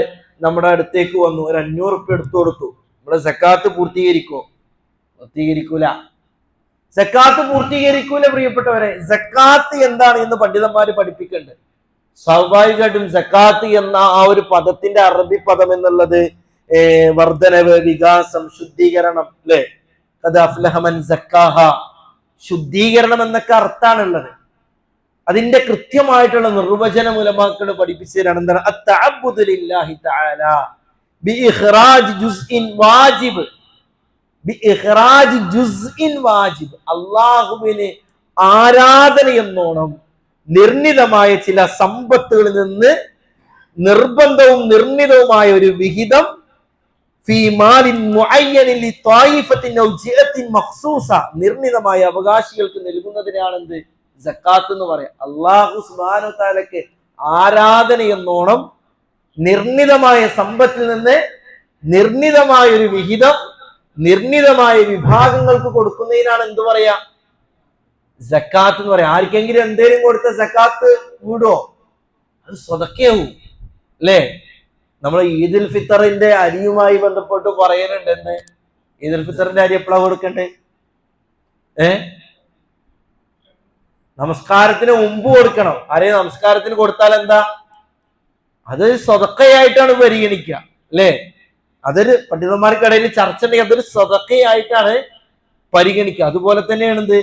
നമ്മുടെ അടുത്തേക്ക് വന്നു, ഒരു 500 റുപ്യ എടുത്തു കൊടുത്തു, നമ്മുടെ സക്കാത്ത് പൂർത്തീകരിക്കോ? പൂർത്തീകരിക്കൂല. സക്കാത്ത് പൂർത്തീകരിക്കൂല പ്രിയപ്പെട്ടവരെ. സക്കാത്ത് എന്താണ് എന്ന് പണ്ഡിതന്മാര് പഠിപ്പിക്കുന്നുണ്ട്. സ്വാഭാവികമായിട്ടും സക്കാത്ത് എന്ന ആ ഒരു പദത്തിന്റെ അറബി പദം എന്നുള്ളത് വർദ്ധനവ്, വികാസം, ശുദ്ധീകരണം, അല്ലെ? ശുദ്ധീകരണം എന്നൊക്കെ അർത്ഥാണുള്ളത്. അതിന്റെ കൃത്യമായിട്ടുള്ള നിർവചനം ഉലമാക്കൾ പഠിപ്പിച്ചു തരാണ്. എന്താണ്? അത്തഅബ്ബുദു ലില്ലാഹി തആല ബിഇഖ്റാജ് ജുസ്ഇൻ വാജിബ്. ബിഇഖ്റാജ് ജുസ്ഇൻ വാജിബ്, അല്ലാഹുവിനെ ആരാധന എന്നോണം നിർണിതമായ ചില സമ്പത്തുകളിൽ നിന്ന് നിർബന്ധവും നിർണിതവുമായ ഒരു വിഹിതം ഫീ മാലിൻ മുഅയ്യനിൻ ലിത്വായിഫത്തിൻ ഔ ജിഅത്തിൻ മഖ്സൂസ, നിർണിതമായ അവകാശികൾക്ക് നൽകുന്നതിനാണ് എന്ത്? സക്കാത്ത് എന്ന് പറയാം. അല്ലാഹു സുബ്ഹാനഹു വ തആലക്ക് ആരാധന എന്നോണം നിർണിതമായ സമ്പത്തിൽ നിന്ന് നിർണിതമായ ഒരു വിഹിതം നിർണിതമായ വിഭാഗങ്ങൾക്ക് കൊടുക്കുന്നതിനാണ് എന്ത് പറയാ? സക്കാത്ത് എന്ന് പറയാം. ആർക്കെങ്കിലും എന്തേലും കൊടുത്ത സക്കാത്ത് വിടോ? അത് സ്വതക്കയാവും അല്ലേ? നമ്മൾ ഈദുൽ ഫിത്തറിന്റെ അരിയുമായി ബന്ധപ്പെട്ട് പറയുന്നുണ്ട്. എന്ന് ഈദുൽ ഫിത്തറിന്റെ അരി എപ്പോഴാ കൊടുക്കണ്ടേ? നമസ്കാരത്തിന് മുമ്പ് കൊടുക്കണം. ആരെയും നമസ്കാരത്തിന് കൊടുത്താൽ എന്താ? അത് സ്വതക്കയായിട്ടാണ് പരിഗണിക്കുക അല്ലേ? അതൊരു പണ്ഡിതന്മാർക്കിടയിൽ ചർച്ച ഉണ്ടെങ്കിൽ അതൊരു സ്വതക്കയായിട്ടാണ് പരിഗണിക്കുക. അതുപോലെ തന്നെയാണ് എന്ത്?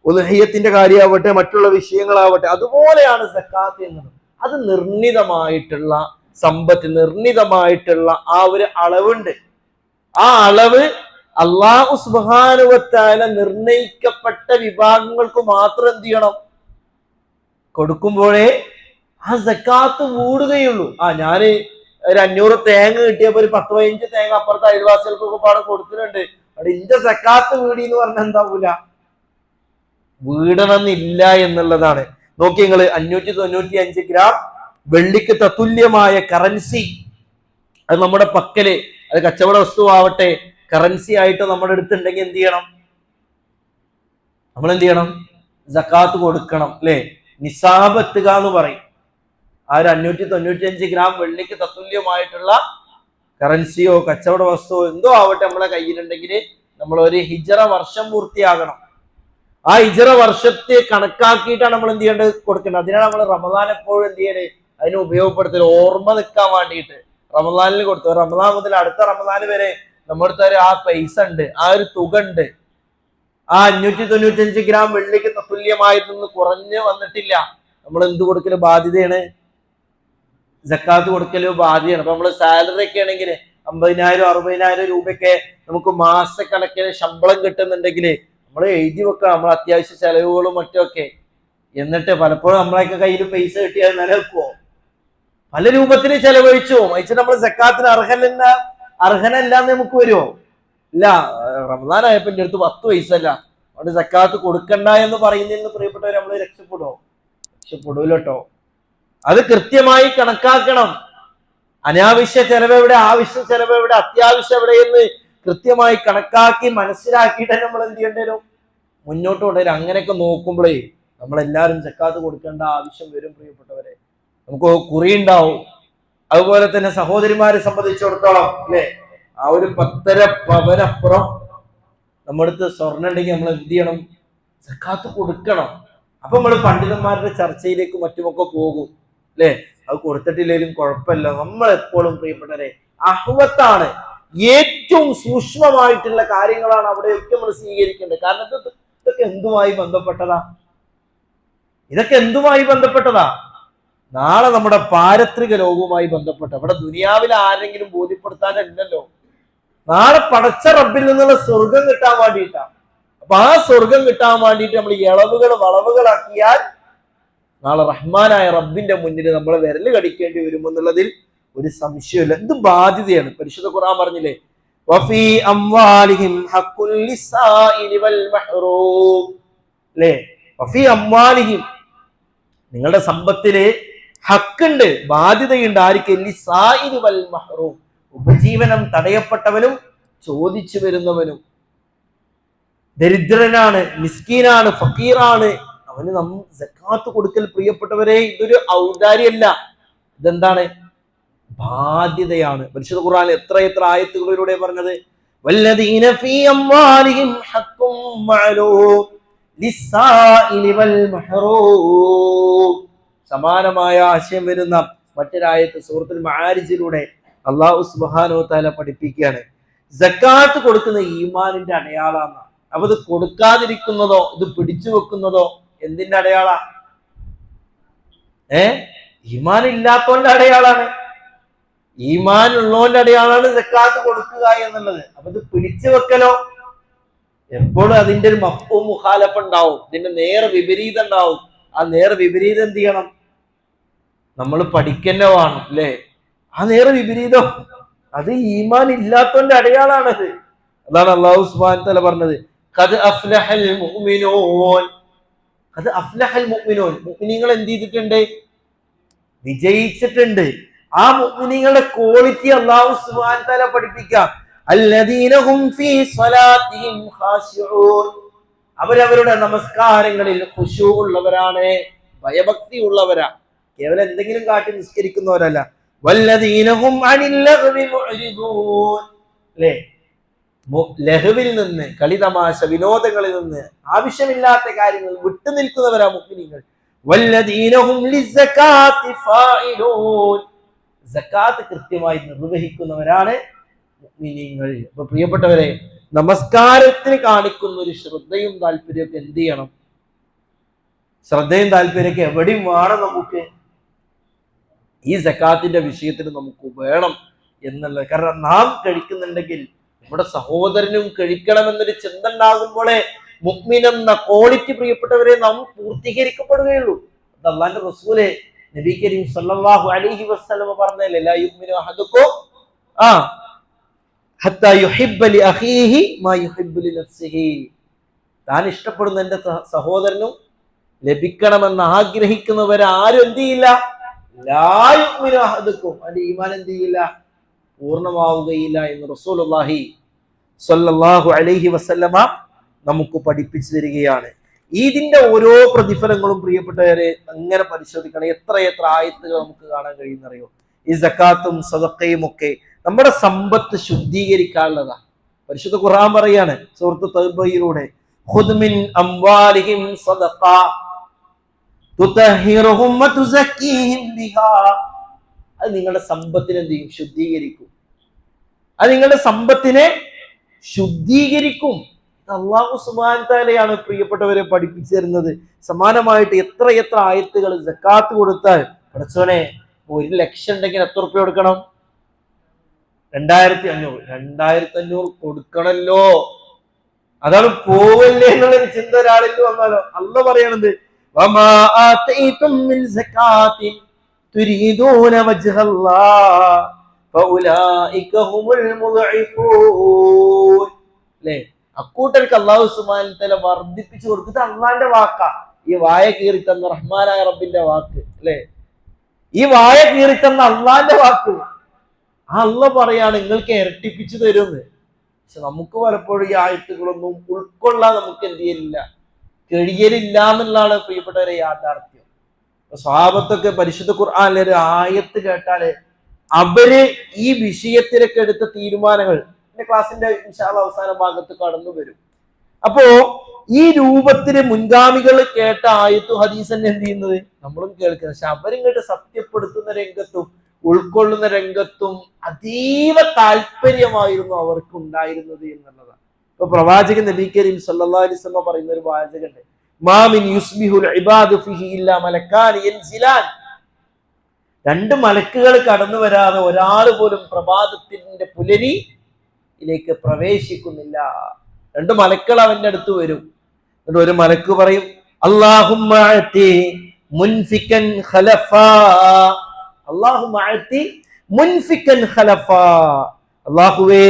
ഉദ്ഹിയ്യത്തിന്റെ കാര്യമാവട്ടെ, മറ്റുള്ള വിഷയങ്ങളാവട്ടെ, അതുപോലെയാണ് സക്കാത്ത് എന്നത്. അത് നിർണിതമായിട്ടുള്ള സമ്പത്ത്, നിർണിതമായിട്ടുള്ള ആ ഒരു അളവുണ്ട്. ആ അളവ് അല്ലാഹു സുബ്ഹാനഹു വ തആല നിർണയിക്കപ്പെട്ട വിഭാഗങ്ങൾക്ക് മാത്രം എന്ത് ചെയ്യണം? കൊടുക്കുമ്പോഴേ ആ സക്കാത്ത് കൂടുകയുള്ളൂ. ഞാന് ഒരു 500 തേങ്ങ കിട്ടിയപ്പോ ഒരു 10-15 തേങ്ങ അപ്പുറത്തെ അയൽവാസികൾക്കൊക്കെ പാടെ കൊടുത്തിട്ടുണ്ട്. അവിടെ ഇന്റെ സക്കാത്ത് വീടി എന്ന് പറഞ്ഞാൽ എന്താവൂല, വീടണമെന്നില്ല എന്നുള്ളതാണ്. നോക്കി നിങ്ങൾ, 595 ഗ്രാം വെള്ളിക്ക് തത്തുല്യമായ കറൻസി അത് നമ്മുടെ പക്കല്, അത് കച്ചവട വസ്തു ആവട്ടെ കറൻസി ആയിട്ട് നമ്മുടെ അടുത്തുണ്ടെങ്കിൽ എന്ത് ചെയ്യണം? നമ്മൾ എന്ത് ചെയ്യണം? സക്കാത്ത് കൊടുക്കണം അല്ലെ? നിസാബ് എത്തുക എന്ന് പറയും. ആ ഒരു 595 ഗ്രാം വെള്ളിക്ക് തത്തുല്യമായിട്ടുള്ള കറൻസിയോ കച്ചവട വസ്തുവോ എന്തോ ആവട്ടെ നമ്മളെ കയ്യിലുണ്ടെങ്കിൽ നമ്മൾ ഒരു ഹിജറ വർഷം പൂർത്തിയാകണം. ആ ഹിജറ വർഷത്തെ കണക്കാക്കിയിട്ടാണ് നമ്മൾ എന്ത് ചെയ്യേണ്ടത്? കൊടുക്കേണ്ടത്. അതിനാണ് നമ്മൾ റമദാൻ എപ്പോഴും എന്ത് ചെയ്യണേ? അതിന് ഉപയോഗപ്പെടുത്തൽ, ഓർമ്മ നിൽക്കാൻ വേണ്ടിയിട്ട് റമദാനിൽ കൊടുത്തു. റമദാൻ മുതൽ അടുത്ത റമദാൻ വരെ നമ്മുടെ അടുത്ത് ആ പൈസ ഉണ്ട്, ആ ഒരു തുക ഉണ്ട്. ആ 595 ഗ്രാം വെള്ളിക്ക് തത്തുല്യമായിട്ടൊന്നും കുറഞ്ഞ് വന്നിട്ടില്ല. നമ്മൾ എന്ത് കൊടുക്കല് ബാധ്യതയാണ്? സക്കാത്ത് കൊടുക്കല് ബാധ്യതയാണ്. അപ്പൊ നമ്മള് സാലറി ഒക്കെ ആണെങ്കിൽ 50,000-60,000 രൂപയൊക്കെ നമുക്ക് മാസക്കണക്കിന് ശമ്പളം കിട്ടുന്നുണ്ടെങ്കിൽ നമ്മൾ എഴുതി വെക്കണം നമ്മൾ അത്യാവശ്യ ചെലവുകളും മറ്റൊക്കെ. എന്നിട്ട് പലപ്പോഴും നമ്മളെയൊക്കെ കയ്യിൽ പൈസ കിട്ടിയാൽ നിലനിൽക്കുവോ? പല രൂപത്തിൽ ചെലവഴിച്ചു അയച്ചിട്ട് നമ്മൾ സക്കാത്തിന് അർഹനല്ലാന്ന് നമുക്ക് വരുമോ? ഇല്ല. റമദാൻ ആയപ്പോ എൻ്റെ അടുത്ത് 10 പൈസ അല്ല, അതുകൊണ്ട് സക്കാത്ത് കൊടുക്കണ്ട എന്ന് പറയുന്നതിൽ പ്രിയപ്പെട്ടവർ നമ്മൾ രക്ഷപ്പെടുമോ? രക്ഷപ്പെടൂല കേട്ടോ. അത് കൃത്യമായി കണക്കാക്കണം. അനാവശ്യ ചെലവ് എവിടെ, ആവശ്യ ചെലവ് എവിടെ, അത്യാവശ്യം എവിടെയെന്ന് കൃത്യമായി കണക്കാക്കി മനസ്സിലാക്കിയിട്ട് നമ്മൾ എന്ത് ചെയ്യേണ്ടി വരും? മുന്നോട്ട് കൊണ്ടുവരും. അങ്ങനെയൊക്കെ നോക്കുമ്പോഴേ നമ്മളെല്ലാവരും സക്കാത്ത് കൊടുക്കേണ്ട ആവശ്യം വരും പ്രിയപ്പെട്ടവരെ. നമുക്ക് കുറി ഉണ്ടാവും. അതുപോലെ തന്നെ സഹോദരിമാരെ സംബന്ധിച്ചിടത്തോളം അല്ലെ, ആ ഒരു 10.5 പവനപ്പുറം നമ്മുടെ അടുത്ത് സ്വർണ്ണം ഉണ്ടെങ്കിൽ നമ്മൾ എന്ത് ചെയ്യണം? സക്കാത്ത് കൊടുക്കണം. അപ്പൊ നമ്മൾ പണ്ഡിതന്മാരുടെ ചർച്ചയിലേക്ക് മറ്റുമൊക്കെ പോകും അല്ലെ. അത് കൊടുത്തിട്ടില്ലെങ്കിലും കുഴപ്പമില്ല. നമ്മൾ എപ്പോഴും പ്രിയപ്പെട്ടവരെ അഹ്വത്താണ്, ഏറ്റവും സൂക്ഷ്മമായിട്ടുള്ള കാര്യങ്ങളാണ് അവിടെയൊക്കെ നമ്മൾ സ്വീകരിക്കേണ്ടത്. കാരണം ഇതൊക്കെ എന്തുമായി ബന്ധപ്പെട്ടതാ? ഇതൊക്കെ എന്തുമായി ബന്ധപ്പെട്ടതാ? നാളെ നമ്മുടെ പാരത്രിക ലോകവുമായി ബന്ധപ്പെട്ട, ഇവിടെ ദുനിയാവിൽ ആരെങ്കിലും ബോധ്യപ്പെടുത്താനല്ലല്ലോ, നാളെ പടച്ച റബ്ബിൽ നിന്നുള്ള സ്വർഗം കിട്ടാൻ വേണ്ടിയിട്ടാണ്. അപ്പൊ ആ സ്വർഗം കിട്ടാൻ വേണ്ടിയിട്ട് നമ്മൾ വളവുകളാക്കിയാൽ നാളെ റഹ്മാനായ റബ്ബിന്റെ മുന്നിൽ നമ്മൾ വിരല് കടിക്കേണ്ടി വരുമെന്നുള്ളതിൽ ഒരു സംശയമില്ല. ഇത് ബാധ്യതയാണ്. പരിശുദ്ധ ഖുർആൻ പറഞ്ഞില്ലേ, വഫീ അംവാലിഹിം ഹഖ്ഖുൽ ലിസ്സാഇലി വൽ മഹ്റൂം അല്ലേ? വഫീ അംവാലിഹിം, നിങ്ങളുടെ സമ്പത്തില് ഹക്കുണ്ട്, ബാധ്യതയുണ്ട്. ആർക്ക്? ലിസ്സാഇലി വൽ മഹ്റൂം, ഉപജീവനം തടയപ്പെട്ടവനും ചോദിച്ചു വരുന്നവനും. ദരിദ്രനാണ്, മിസ്കീനാണ്, ഫക്കീറാണ്, അവന് സക്കാത്ത് കൊടുക്കൽ പ്രിയപ്പെട്ടവരെ ഇതൊരു ഔദാര്യമല്ല, ഇതെന്താണ്? ബാധ്യതയാണ്. പരിശുദ്ധ ഖുർആൻ എത്ര ആയത്തുകളിലൂടെ പറഞ്ഞത്, വല്ലദീന ഫീ അംവാലിഹിം ഹഖ്ഖും മഅലൂം ലിസ്സാഇലി വൽ മഹ്റൂം. സമാനമായ ആശയം വരുന്ന മറ്റൊരായത്ത് സൂറത്തുൽ മആരിജിലൂടെ അല്ലാഹു സുബ്ഹാനഹു വ തആല പഠിപ്പിക്കുകയാണ്, സക്കാത്ത് കൊടുക്കുന്ന ഈമാനിന്റെ അടയാളാണ്. അപ്പൊ ഇത് കൊടുക്കാതിരിക്കുന്നതോ ഇത് പിടിച്ചു വെക്കുന്നതോ എന്തിന്റെ അടയാളാ? ഈമാൻ ഇല്ലാത്തവന്റെ അടയാളാണ്. ഈമാൻ ഉള്ളവന്റെ അടയാളാണ് സക്കാത്ത് കൊടുക്കുക എന്നുള്ളത്. അപ്പൊ ഇത് പിടിച്ചു വെക്കലോ എപ്പോഴും അതിന്റെ ഒരു മഫ്ഹൂം മുഖാലഫ ഉണ്ടാവും, ഇതിന്റെ നേർ വിപരീതം ഉണ്ടാവും. ആ നേർ വിപരീതം എന്ത് ചെയ്യണം? നമ്മൾ പഠിക്കന്നെ വേണം അല്ലേ? ആ നേർ വിപരീതം അത് ഈമാൻ ഇല്ലാത്തവന്റെ അടയാളാണത്. അതാണ് അല്ലാഹു സുബ്ഹാനഹു വ തആല പറഞ്ഞത്, ഖദ് അഫ്ലഹൽ മുഅ്മിനൂൻ. ഖദ് അഫ്ലഹൽ മുഅ്മിനൂൻ, മുഅ്മിനീങ്ങൾ എന്ത് ചെയ്തിട്ടുണ്ട്? വിജയിച്ചിട്ടുണ്ട്. ആ മുഅ്മിനീങ്ങളുടെ ക്വാളിറ്റി അല്ലാഹു സുബ്ഹാനഹു വ തആല പഠിപ്പിക്കാം. അല്ലദീന ഹും ഫീ സ്വലാത്തിഹിം ഖാശിഊൻ, അവരവരുടെ നമസ്കാരങ്ങളിൽ ഖുശൂ ഉള്ളവരാണ്, ഭയഭക്തി ഉള്ളവരാ, കേവലം എന്തെങ്കിലും കാട്ടി നിസ്കരിക്കുന്നവരല്ല. വല്ലദീന ഹും അനിൽ ലഗ്വി മുഅ്രിദൂൻ, അല്ലേ? ലഹുവിൽ നിന്ന്, കളിതമാശ വിനോദങ്ങളിൽ നിന്ന്, ആവശ്യമില്ലാത്ത കാര്യങ്ങൾ വിട്ടു നിൽക്കുന്നവരാ മുഅ്മിനീങ്ങൾ. വല്ലദീന ഹും ലിസ്സകാത്തി ഫാഇലൂൻ, സക്കാത്ത് കൃത്യമായി നിർവഹിക്കുന്നവരാണ് മുഅ്മിനീങ്ങൾ. അപ്പൊ പ്രിയപ്പെട്ടവരെ, നമസ്കാരത്തിന് കാണിക്കുന്ന ഒരു ശ്രദ്ധയും താല്പര്യമൊക്കെ എന്ത് ചെയ്യണം? ശ്രദ്ധയും താല്പര്യമൊക്കെ എവിടെയും വേണം. നമുക്ക് ഈ സക്കാത്തിന്റെ വിഷയത്തിന് നമുക്ക് വേണം എന്നുള്ളത്. കാരണം നാം കഴിക്കുന്നുണ്ടെങ്കിൽ നമ്മുടെ സഹോദരനും കഴിക്കണമെന്നൊരു ചിന്ത ഉണ്ടാകുമ്പോഴേ മുഅ്മിൻ എന്ന ക്വാളിറ്റി പ്രിയപ്പെട്ടവരെ നാം പൂർത്തീകരിക്കപ്പെടുകയുള്ളൂ. അല്ലാഹുവിന്റെ റസൂലെ നബി കരീം സല്ലല്ലാഹു അലൈഹി വസല്ലം പറഞ്ഞല്ലേ, ലാ യുഅ്മിനു അഹദുക്കും ഹത്താ യുഹിബ്ബ ലി അഖീഹി മാ യുഹിബ്ബു ലി നഫ്സിഹി. താൻ ഇഷ്ടപ്പെടുന്ന എന്റെ സഹോദരനും ലഭിക്കണമെന്ന് ആഗ്രഹിക്കുന്നവരെ ആരും എന്ത് ചെയ്യില്ല, ലാ യുഅ്മിനു അഹദുക്കും, അതിന്റെ ഈമാൻ എന്ത് ചെയ്യില്ല, പൂർണ്ണമാവുകയില്ല എന്ന് റസൂലുള്ളാഹി സ്വല്ലല്ലാഹു അലൈഹി വസല്ലമ നമുക്ക് പഠിപ്പിച്ചു തരികയാണ്. ഇതിന്റെ ഓരോ പ്രതിഫലങ്ങളും പ്രിയപ്പെട്ടവരെ അങ്ങനെ പരിശോധിക്കണം. എത്ര ആയത്തുകൾ നമുക്ക് കാണാൻ കഴിയുന്നറിയോ? ഈ സക്കാത്തും സദഖയും ഒക്കെ നമ്മുടെ സമ്പത്ത് ശുദ്ധീകരിക്കാനുള്ളതാ. പരിശുദ്ധ ഖുർആൻ പറയാണ് സൂറത്ത് തൗബയിലൂടെ, ഖുദ് മിൻ അംവാലിഹിം സദഖ തുതഹിറുഹും വതുസക്കീഹിം ബിഹാ. അത് നിങ്ങളുടെ സമ്പത്തിനെ എന്ത് ചെയ്യും? ശുദ്ധീകരിക്കും. അത് നിങ്ങളുടെ സമ്പത്തിനെ ശുദ്ധീകരിക്കും. അല്ലാഹു സുബ്ഹാനഹു തആലയാണ് പ്രിയപ്പെട്ടവരെ പഠിപ്പിച്ചു തരുന്നത്. സമാനമായിട്ട് എത്ര ആയത്തുകൾ സക്കാത്ത് കൊടുത്താൽ, പടച്ചോനെ 1,00,000 ഉണ്ടെങ്കിൽ എത്ര റുപ്യ കൊടുക്കണം? 2,500 കൊടുക്കണല്ലോ. അതാണ് പോവല്ലേ എന്നുള്ളൊരു ചിന്ത ഒരാളിൽ വന്നാലോ. അല്ലാഹു പറയണത്, വമാ ആതൈതും മിൻ സകാത്തിൻ തുരീദൂന വജ്ഹല്ലാഹ് ഫഉലൈക ഹുമുൽ മുദ്ഇഫൂൻ. അല്ലേ? അക്കൂട്ടർക്ക് അല്ലാഹു സുബ്ഹാനഹു തആല വർദ്ധിപ്പിച്ചു കൊടുക്കുന്നത് അള്ളാന്റെ വാക്കാ. ഈ വായ കീറി തന്ന റഹ്മാനായ റബ്ബിന്റെ വാക്ക്, അല്ലെ? ഈ വായ കീറി തന്ന അള്ളാന്റെ വാക്ക്. ആ അല്ലാഹ് പറയാണ് നിങ്ങൾക്ക് ഇരട്ടിപ്പിച്ചു തരുമെന്ന്. പക്ഷെ നമുക്ക് പലപ്പോഴും ഈ ആയത്തുകളൊന്നും ഉൾക്കൊള്ളാൻ നമുക്ക് എന്ത് ചെയ്യലില്ല, കഴിയലില്ല എന്നുള്ളതാണ് പ്രിയപ്പെട്ടവരെ യാഥാർത്ഥ്യം. സ്വഹാബത്തൊക്കെ പരിശുദ്ധ ഖുർആനിലെ ഒരു ആയത്ത് കേട്ടാല് അവര് ഈ വിഷയത്തിലൊക്കെ എടുത്ത തീരുമാനങ്ങൾ ക്ലാസിന്റെ ഇൻഷാ അല്ലാഹ് അവസാന ഭാഗത്ത് കടന്നു വരും. അപ്പോ ഈ രൂപത്തില് മുൻഗാമികൾ കേട്ട ആയത്തും ഹദീസന്നെ എന്ത് ചെയ്യുന്നത് നമ്മളും കേൾക്കുന്നത്. പക്ഷെ അവരിങ്ങോട്ട് സത്യപ്പെടുത്തുന്ന രംഗത്തും ഉൾക്കൊള്ളുന്ന രംഗത്തും അതീവ താല്പര്യമായിരുന്നു അവർക്ക് ഉണ്ടായിരുന്നത് എന്നുള്ളതാണ്. ഇപ്പൊ പ്രവാചകൻ നബി കരീം സല്ലല്ലാഹു അലൈഹി വസല്ലം പറയുന്ന ഒരു വാചകമുണ്ട്, മാ മിൻ യുസ്ബിഹുൽ ഇബാദു ഫീഹി ഇല്ലാ മലക്കാൻ യൻസിലാൻ. 2 മലക്കുകൾ കടന്നു വരാതെ ഒരാൾ പോലും പ്രഭാതത്തിന്റെ പുലരിയിലേക്ക് പ്രവേശിക്കുന്നില്ല. 2 മലക്കുകൾ അവന്റെ അടുത്ത് വരും. എന്നിട്ട് ഒരു മലക്ക് പറയും, അല്ലാഹുമ്മ അഅതി മുൻഫികൻ ഖലഫാ, അല്ലാഹുമ്മ അഅതി മുൻഫികൻ ഖലഫാ. അല്ലാഹുവേ,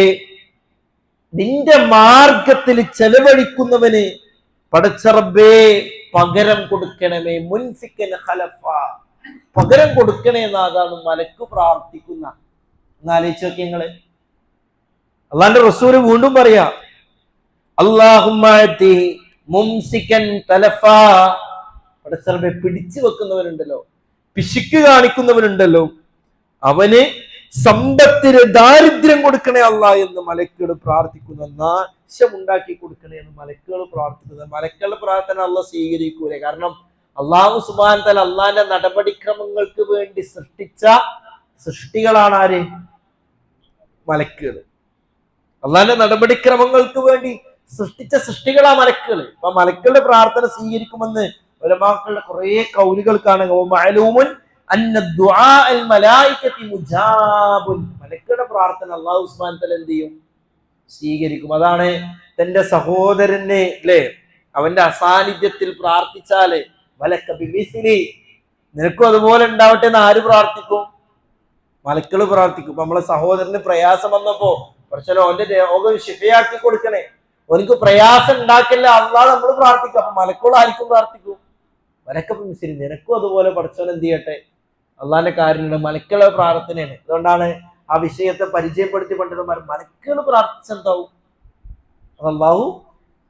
നിന്റെ മാർഗത്തിൽ ചെലവഴിക്കുന്നവന് പടച്ച റബ്ബേ പകരം കൊടുക്കണമേ. മുൻഫികൻ ഖലഫാ, പകരം കൊടുക്കണേ എന്നാണ് മലക്ക് പ്രാർത്ഥിക്കുന്ന. എന്നാലോചിച്ച് നോക്കി നിങ്ങള്. അള്ളാന്റെ റസൂല് വീണ്ടും പറയാ, അല്ലാഹുമ്മ അഅതി മുംസികൻ തലഫാ. പടച്ച റബ്ബേ പിടിച്ചു വെക്കുന്നവനുണ്ടല്ലോ, പിശുക്ക് കാണിക്കുന്നവനുണ്ടല്ലോ, അവന് സമ്പത്തിന് ദാരിദ്ര്യം കൊടുക്കണേ അല്ലാ എന്ന് മലക്കുകൾ പ്രാർത്ഥിക്കുന്ന, നാശമുണ്ടാക്കി കൊടുക്കണേ എന്ന് മലക്കുകൾ പ്രാർത്ഥിക്കുന്നത്. മലക്കുകളുടെ പ്രാർത്ഥന അല്ലാഹ് സ്വീകരിക്കൂലേ? കാരണം അല്ലാഹു സുബ്ഹാനഹു തആല അള്ളാന്റെ നടപടിക്രമങ്ങൾക്ക് വേണ്ടി സൃഷ്ടിച്ച സൃഷ്ടികളാണ് ആര്? മലക്കുകൾ. അള്ളാന്റെ നടപടിക്രമങ്ങൾക്ക് വേണ്ടി സൃഷ്ടിച്ച സൃഷ്ടികളാ മലക്കുകൾ. അപ്പൊ മലക്കുകളുടെ പ്രാർത്ഥന സ്വീകരിക്കുമെന്ന് ഉലമാക്കളുടെ കുറെ കൗലുകൾ കാണുക. മഅലൂമുൻ അന്ന ദുആഅൽ മലായികതി മുജാബുൻ. മലക്കുകളുടെ പ്രാർത്ഥന അല്ലാഹു സുബ്ഹാനഹു തആല എന്ത് ചെയ്യും? സ്വീകരിക്കും. അതാണ് തന്റെ സഹോദരനെ അല്ലെ അവന്റെ അസാന്നിധ്യത്തിൽ പ്രാർത്ഥിച്ചാല് വലക്ക ബിമിസ്ലി, നിനക്കും അതുപോലെ ഉണ്ടാവട്ടെ എന്ന് ആര് പ്രാർത്ഥിക്കും? മലക്കുകൾ പ്രാർത്ഥിക്കും. നമ്മളെ സഹോദരന് പ്രയാസം വന്നപ്പോ കുറച്ചല്ലോ അവന്റെ രോഗം ശിഫയാക്കി കൊടുക്കണേ, അവനക്ക് പ്രയാസം ഉണ്ടാക്കില്ല അല്ലാതെ നമ്മൾ പ്രാർത്ഥിക്കും. അപ്പൊ മലക്കുകൾ ആയിരിക്കും പ്രാർത്ഥിക്കും? വലക്ക ബിമിസ്ലി, നിനക്കും അതുപോലെ പഠിച്ചവൻ എന്ത് ചെയ്യട്ടെ? അള്ളാന്റെ കാര്യമുണ്ട്. മലക്കുകളുടെ പ്രാർത്ഥനയാണ്. അതുകൊണ്ടാണ് ആ വിഷയത്തെ പരിചയപ്പെടുത്തി പണ്ഡിതന്മാർ മലക്കുകൾ പ്രാർത്ഥിച്ചെന്താവും അത് അല്ലാഹു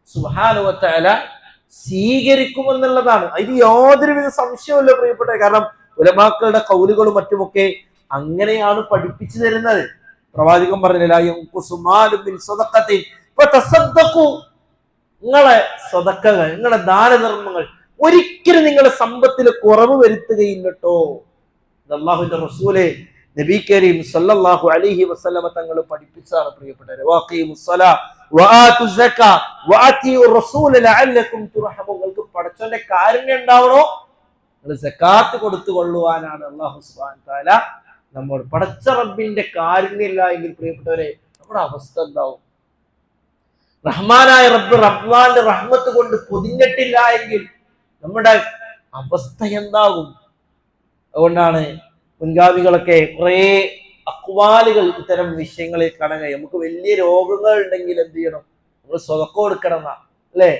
സുബ്ഹാനഹു വ തആല സ്വീകരിക്കുമെന്നുള്ളതാണ്. അതിന് യാതൊരുവിധ സംശയവുമില്ല പ്രിയപ്പെട്ട. കാരണം ഉലമാക്കളുടെ കൗലുകളും മറ്റുമൊക്കെ അങ്ങനെയാണ് പഠിപ്പിച്ചു തരുന്നത്. പ്രവാചകൻ പറഞ്ഞില്ല, നിങ്ങളെ സ്വതക്കകൾ, നിങ്ങളെ ദാനധർമ്മങ്ങൾ ഒരിക്കലും നിങ്ങളുടെ സമ്പത്തിൽ കുറവ് വരുത്തുകയില്ലട്ടോ. അല്ലാഹുവിന്റെ റസൂലെ നബി കരീം സല്ലല്ലാഹു അലൈഹി വസല്ലമ തങ്ങൾ പഠിപ്പിച്ചതാണ് പ്രിയപ്പെട്ടവരെ. നിങ്ങൾക്ക് പടച്ചവന്റെ കാരുണ്യം ഉണ്ടാവണോ, നിങ്ങൾ സക്കാത്ത് കൊടുത്തുകൊള്ളുവാനാണ് അല്ലാഹു സുബ്ഹാനഹു തആല നമ്മോട്. പടച്ച റബ്ബിന്റെ കാരുണ്യം ഇല്ല എങ്കിൽ പ്രിയപ്പെട്ടവരെ നമ്മുടെ അവസ്ഥ എന്താവും? റഹ്മാനായ റബ്ബ് റഹ്മാന്റെ റഹ്മത്ത് കൊണ്ട് പൊതിഞ്ഞിട്ടില്ല എങ്കിൽ നമ്മുടെ അവസ്ഥ എന്താകും? അതുകൊണ്ടാണ് മുൻഗാമികളൊക്കെ കുറേ അക്വാലുകൾ ഇത്തരം വിഷയങ്ങളിൽ കാണുക. നമുക്ക് വലിയ രോഗങ്ങൾ ഉണ്ടെങ്കിൽ എന്ത് ചെയ്യണം? നമ്മൾ സ്വതക്ക കൊടുക്കണം എന്നാ അല്ലേ?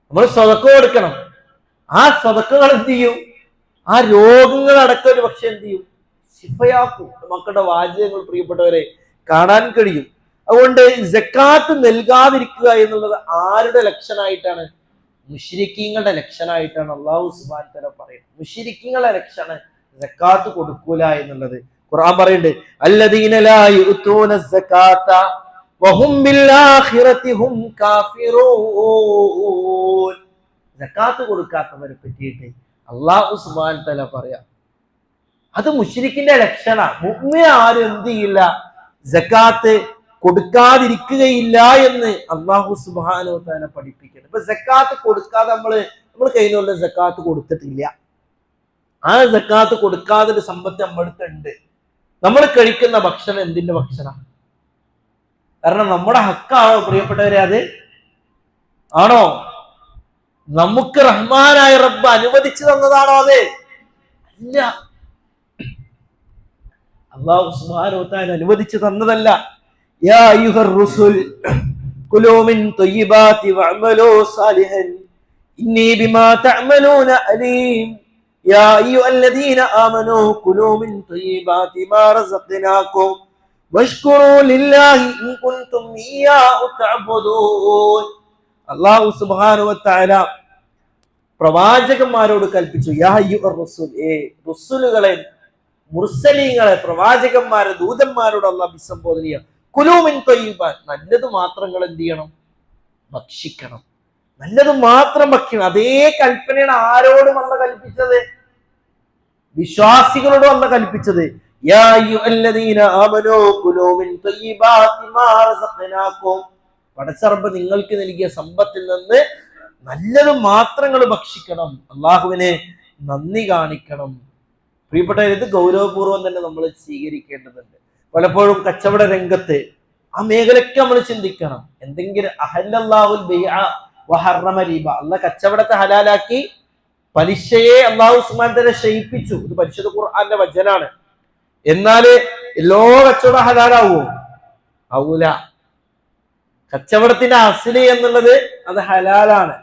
നമ്മൾ സ്വതക്ക കൊടുക്കണം. ആ സ്വതക്കകൾ എന്ത് ചെയ്യും? ആ രോഗങ്ങൾ അടക്കം ഒരു പക്ഷെ എന്ത് ചെയ്യും? ശിഫയാക്കും. മക്കളുടെ വാചകങ്ങൾ പ്രിയപ്പെട്ടവരെ കാണാൻ കഴിയും. അതുകൊണ്ട് സക്കാത്ത് നൽകാതിരിക്കുക എന്നുള്ളത് ആരുടെ ലക്ഷണമായിട്ടാണ്? മുശ്രിക്കീങ്ങളുടെ ലക്ഷണമായിട്ടാണ് അല്ലാഹു സുബ്ഹാനഹു വ തആല പറയുന്നത്. മുശ്രിക്കീങ്ങളുടെ ലക്ഷണം സക്കാത്ത് കൊടുക്കൂല എന്നുള്ളത്. ഖുർആൻ പറയുന്നുണ്ട്, അല്ലദീന ലാ യുതൂന സക്കാത്ത വഹും ബിൽ ആഖിറതി ഹും കാഫിറൂൻ. സക്കാത്ത് കൊടുക്കാത്തവരെ പറ്റിയിട്ട് അല്ലാഹു സുബ്ഹാനഹു വ തആല പറയാ, അത് മുശ്രിക്കിന്റെ ലക്ഷണ. മുഅ്മിൻ ആരും എന്ത് ചെയ്യില്ല? സക്കാത്ത് കൊടുക്കാതിരിക്കുകയില്ല എന്ന് അല്ലാഹു സുബ്ഹാനഹു വ തആല പഠിപ്പിക്കുന്നത്. ഇപ്പൊ സക്കാത്ത് കൊടുക്കാതെ നമ്മൾ കഴിഞ്ഞ സക്കാത്ത് കൊടുത്തിട്ടില്ല. ആ സക്കാത്ത് കൊടുക്കാതെ ഒരു സമ്പത്ത് നമ്മുടെ അടുത്തുണ്ട്. നമ്മൾ കഴിക്കുന്ന ഭക്ഷണം എന്തിന്റെ ഭക്ഷണം? കാരണം നമ്മുടെ ഹക്കാണോ പ്രിയപ്പെട്ടവരെ? അത് ആണോ? നമുക്ക് റഹ്മാനായ റബ്ബ് അനുവദിച്ചു തന്നതാണോ അത്? അല്ല, അല്ലാഹു സുബ്ഹാനഹു വ തആല അനുവദിച്ചു തന്നതല്ല. യാ അയ്യുഹർ റസൂൽ കുലൂ മിൻ ത്വയ്യിബാതി വഅമലൂ സാലിഹൻ ഇന്നി ബിമാ തഅമലൂന അലീം. യാ അയ്യുഹല്ലദീന ആമനൂ കുലൂ മിൻ ത്വയ്യിബാതി മാ റസഖ്നാകും വഷ്കുറൂ ലില്ലാഹി ഇൻ കുൻതും ഇയ്യാഹു തഅബുദൂൻ. അല്ലാഹു സുബ്ഹാനഹു വ തആല പ്രവാചകന്മാരോട് കൽപ്പിച്ചു, യാ അയ്യുഹർ റസൂൽ, റസൂലുകളെ, മുർസലീങ്ങളെ, പ്രവാചകന്മാരെ, ദൂതന്മാരോട് അല്ലാഹു അഭിസംബോധന ചെയ്യുക. കുലൂ മിൻ ത്വയ്യിബാത്ത്, നല്ലത് മാത്രങ്ങൾ എന്ത് ചെയ്യണം? ഭക്ഷിക്കണം. നല്ലത് മാത്രം ഭക്ഷിക്കണം. അതേ കൽപ്പനയാണ് ആരോടും അല്ലാഹു കൽപ്പിച്ചത്? വിശ്വാസികളോടും അല്ലാഹു കൽപ്പിച്ചത്. യാ അയ്യുഹല്ലദീന ആമനൂ കുലൂ മിൻ ത്വയ്യിബാതി മാ റസഖ്നാകും. പടച്ചറബ് നിങ്ങൾക്ക് നൽകിയ സമ്പത്തിൽ നിന്ന് നല്ലത് മാത്രങ്ങൾ ഭക്ഷിക്കണം. അള്ളാഹുവിനെ നന്ദി കാണിക്കണം. പ്രിയപ്പെട്ടവർ, ഇത് ഗൗരവപൂർവ്വം തന്നെ നമ്മൾ സ്വീകരിക്കേണ്ടതുണ്ട്. പലപ്പോഴും കച്ചവട രംഗത്ത് ആ മേഖലയ്ക്ക് നമ്മൾ ചിന്തിക്കണം. എന്തെങ്കിലും അഹല്ലല്ലാഹുൽ ബൈഅ വഹറമ റിബ, അല്ലാഹ് കച്ചവടത്തെ ഹലാലാക്കി പലിശയെ അല്ലാഹു സുബ്ഹാനഹു വ തആല ശയിപ്പിച്ചു. ഇത് പരിശുദ്ധ ഖുർആന്റെ വചനാണ്. എന്നാല് എല്ലാ കച്ചവടം ഹലാലാവോ? ആവൂല. കച്ചവടത്തിന്റെ അസ്ലി എന്നുള്ളത് അത് ഹലാലാണ്.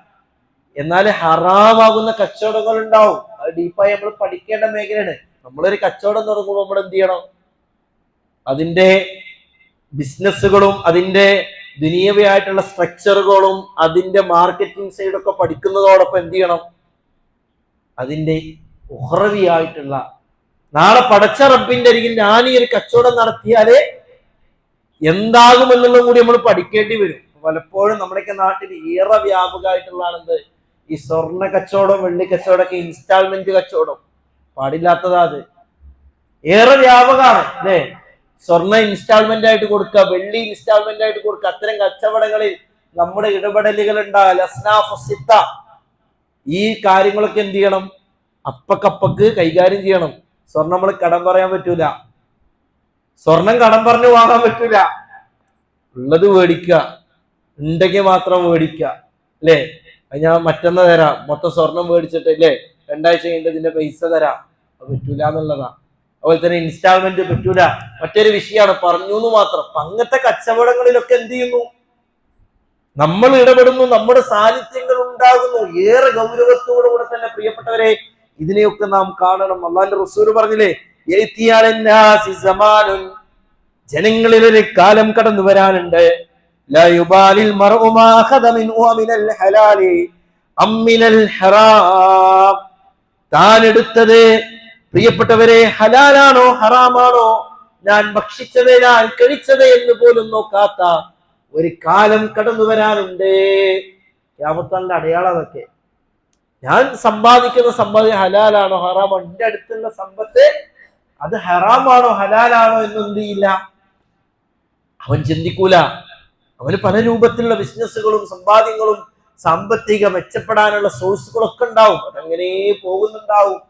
എന്നാൽ ഹറാമാകുന്ന കച്ചവടങ്ങൾ ഉണ്ടാവും. അത് ഡീപ്പായി നമ്മൾ പഠിക്കേണ്ട മേഖലയാണ്. നമ്മളൊരു കച്ചവടം തുടങ്ങുമ്പോൾ നമ്മൾ എന്ത് ചെയ്യണം? അതിന്റെ ബിസിനസ്സുകളും അതിന്റെ ദുനിയവിയായിട്ടുള്ള സ്ട്രക്ചറുകളും അതിന്റെ മാർക്കറ്റിംഗ് സൈഡൊക്കെ പഠിക്കുന്നതോടൊപ്പം എന്ത് ചെയ്യണം? അതിന്റെ ഉഹ്റവിയായിട്ടുള്ള നാളെ പടച്ച റബ്ബിന്റെ അരികിൽ ഞാൻ ഈ ഒരു കച്ചവടം നടത്തിയാല് എന്താകുമെന്നുള്ളതും കൂടി നമ്മൾ പഠിക്കേണ്ടി വരും. പലപ്പോഴും നമ്മുടെയൊക്കെ നാട്ടിൽ ഏറെ വ്യാപകമായിട്ടുള്ളതാണെന്ത്? ഈ സ്വർണ്ണ കച്ചവടം, വെള്ളി കച്ചവടമൊക്കെ ഇൻസ്റ്റാൾമെന്റ് കച്ചവടം. പാടില്ലാത്തതാ അത്. ഏറെ വ്യാപകമാണ് അല്ലേ? സ്വർണ്ണ ഇൻസ്റ്റാൾമെന്റ് ആയിട്ട് കൊടുക്കുക, വെള്ളി ഇൻസ്റ്റാൾമെന്റ് ആയിട്ട് കൊടുക്കുക. അത്തരം കച്ചവടങ്ങളിൽ നമ്മുടെ ഇടപെടലുകൾ ഉണ്ടാകൽ അസ്നാഫിത്ത. ഈ കാര്യങ്ങളൊക്കെ എന്ത് ചെയ്യണം? അപ്പക്കപ്പക്ക് കൈകാര്യം ചെയ്യണം. സ്വർണം നമ്മൾ കടം പറയാൻ പറ്റൂല. സ്വർണം കടം പറഞ്ഞു വാങ്ങാൻ പറ്റൂല. ഉള്ളത് മേടിക്കുക, ഉണ്ടെങ്കിൽ മാത്രം മേടിക്കുക അല്ലേ? ഞാൻ മറ്റൊന്ന് തരാം, മൊത്തം സ്വർണം മേടിച്ചിട്ട് അല്ലേ 2 ആഴ്ച കഴിഞ്ഞിട്ട് ഇതിന്റെ പൈസ തരാം, അത് പറ്റൂല എന്നുള്ളതാ. അതുപോലെ തന്നെ ഇൻസ്റ്റാൾമെന്റ് പറ്റൂല. മറ്റൊരു വിഷയമാണ്, പറഞ്ഞു എന്ന് മാത്രം. അങ്ങനത്തെ കച്ചവടങ്ങളിലൊക്കെ എന്ത് ചെയ്യുന്നു? നമ്മൾ ഇടപെടുന്നു, നമ്മുടെ സാന്നിധ്യങ്ങൾ ഉണ്ടാകുന്നു. ഏറെ ഗൗരവത്തോടു കൂടെ തന്നെ പ്രിയപ്പെട്ടവരെ ഇതിനെയൊക്കെ നാം കാണണം. അല്ലാഹുവിന്റെ റസൂൽ പറഞ്ഞില്ലേ, ജനങ്ങളിൽ ഒരു കാലം കടന്നു വരാനുണ്ട്. താൻ എടുത്തത് പ്രിയപ്പെട്ടവരെ ഹലാലാണോ ഹറാമാണോ, ഞാൻ ഭക്ഷിച്ചത് ഞാൻ കഴിച്ചത് എന്ന് പോലും നോക്കാത്ത ഒരു കാലം കടന്നു വരാനുണ്ട്. ഖിയാമത്തിന്റെ അടയാളം അതൊക്കെ. ഞാൻ സമ്പാദിക്കുന്ന സമ്പത്ത് ഹലാലാണോ ഹറാമോ, എന്റെ അടുത്തുള്ള സമ്പത്ത് അത് ഹറാമാണോ ഹലാലാണോ എന്നൊന്നും ചെയ്യില്ല, അവൻ ചിന്തിക്കൂല. അവന് പല രൂപത്തിലുള്ള ബിസിനസ്സുകളും സമ്പാദ്യങ്ങളും സാമ്പത്തിക മെച്ചപ്പെടാനുള്ള സോഴ്സുകളൊക്കെ ഉണ്ടാവും. അതങ്ങനെ പോകുന്നുണ്ടാവും.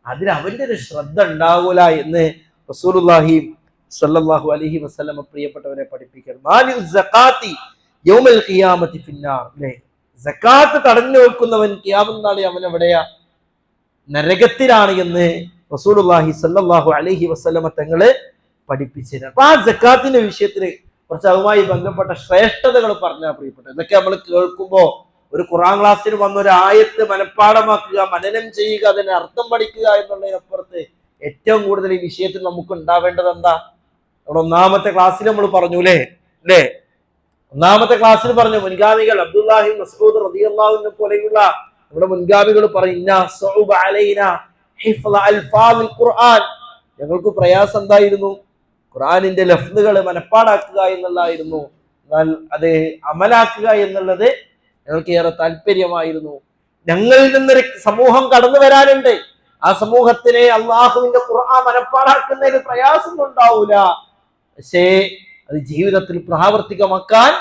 അതിന് അവന്റെ ഒരു ശ്രദ്ധ ഉണ്ടാവൂല എന്ന് റസൂലുള്ളാഹി സ്വല്ലല്ലാഹു അലൈഹി വസല്ലം പ്രിയപ്പെട്ടവരെ പഠിപ്പിക്കണം. സക്കാത്ത് തടഞ്ഞു വെക്കുന്നവൻ ഖിയാമത്ത് നാളിൽ അവൻ എവിടെയാ? നരകത്തിലാണ് എന്ന് റസൂലുള്ളാഹി സ്വല്ലല്ലാഹു അലൈഹി വസല്ലമ തങ്ങള് പഠിപ്പിച്ചിരുന്നു. അപ്പൊ ആ സക്കാത്തിന്റെ വിഷയത്തിൽ കുറച്ച് അതുമായി ബന്ധപ്പെട്ട ശ്രേഷ്ഠതകൾ പറഞ്ഞാൽ പ്രിയപ്പെട്ട, ഇതൊക്കെ നമ്മൾ കേൾക്കുമ്പോ ഒരു ഖുർആൻ ക്ലാസ്സിൽ വന്ന ഒരു ആയത്ത് മനഃപ്പാടമാക്കുക, മനനം ചെയ്യുക, അതിന് അർത്ഥം പഠിക്കുക എന്നുള്ളതിനപ്പുറത്ത് ഏറ്റവും കൂടുതൽ ഈ വിഷയത്തിൽ നമുക്ക് ഉണ്ടാവേണ്ടത് എന്താ? നമ്മുടെ ഒന്നാമത്തെ ക്ലാസ്സിൽ നമ്മൾ പറഞ്ഞു അല്ലേ? ഒന്നാമത്തെ ക്ലാസ്സിൽ പറഞ്ഞു മുൻഗാമികൾ അബ്ദുല്ലാഹി മസ്ഊദ് റളിയല്ലാഹു അൻഹു പോലെയുള്ള നമ്മുടെ മുൻഗാമികൾ പറയുന്ന ഞങ്ങൾക്ക് പ്രയാസം എന്തായിരുന്നു? ഖുർആനിന്റെ ലഫ്ലുകൾ മനഃപ്പാടാക്കുക എന്നുള്ളതായിരുന്നു. എന്നാൽ അത് അമലാക്കുക എന്നുള്ളത് ഞങ്ങൾക്ക് ഏറെ താല്പര്യമായിരുന്നു. ഞങ്ങളിൽ നിന്നൊരു സമൂഹം കടന്നു വരാനുണ്ട്. ആ സമൂഹത്തിനെ അള്ളാഹുവിന്റെ ഖുർആൻ മനഃപ്പാടാക്കുന്നതിന് പ്രയാസം ഉണ്ടാവൂല, പക്ഷേ അത് ജീവിതത്തിൽ പ്രാവർത്തികമാക്കാൻ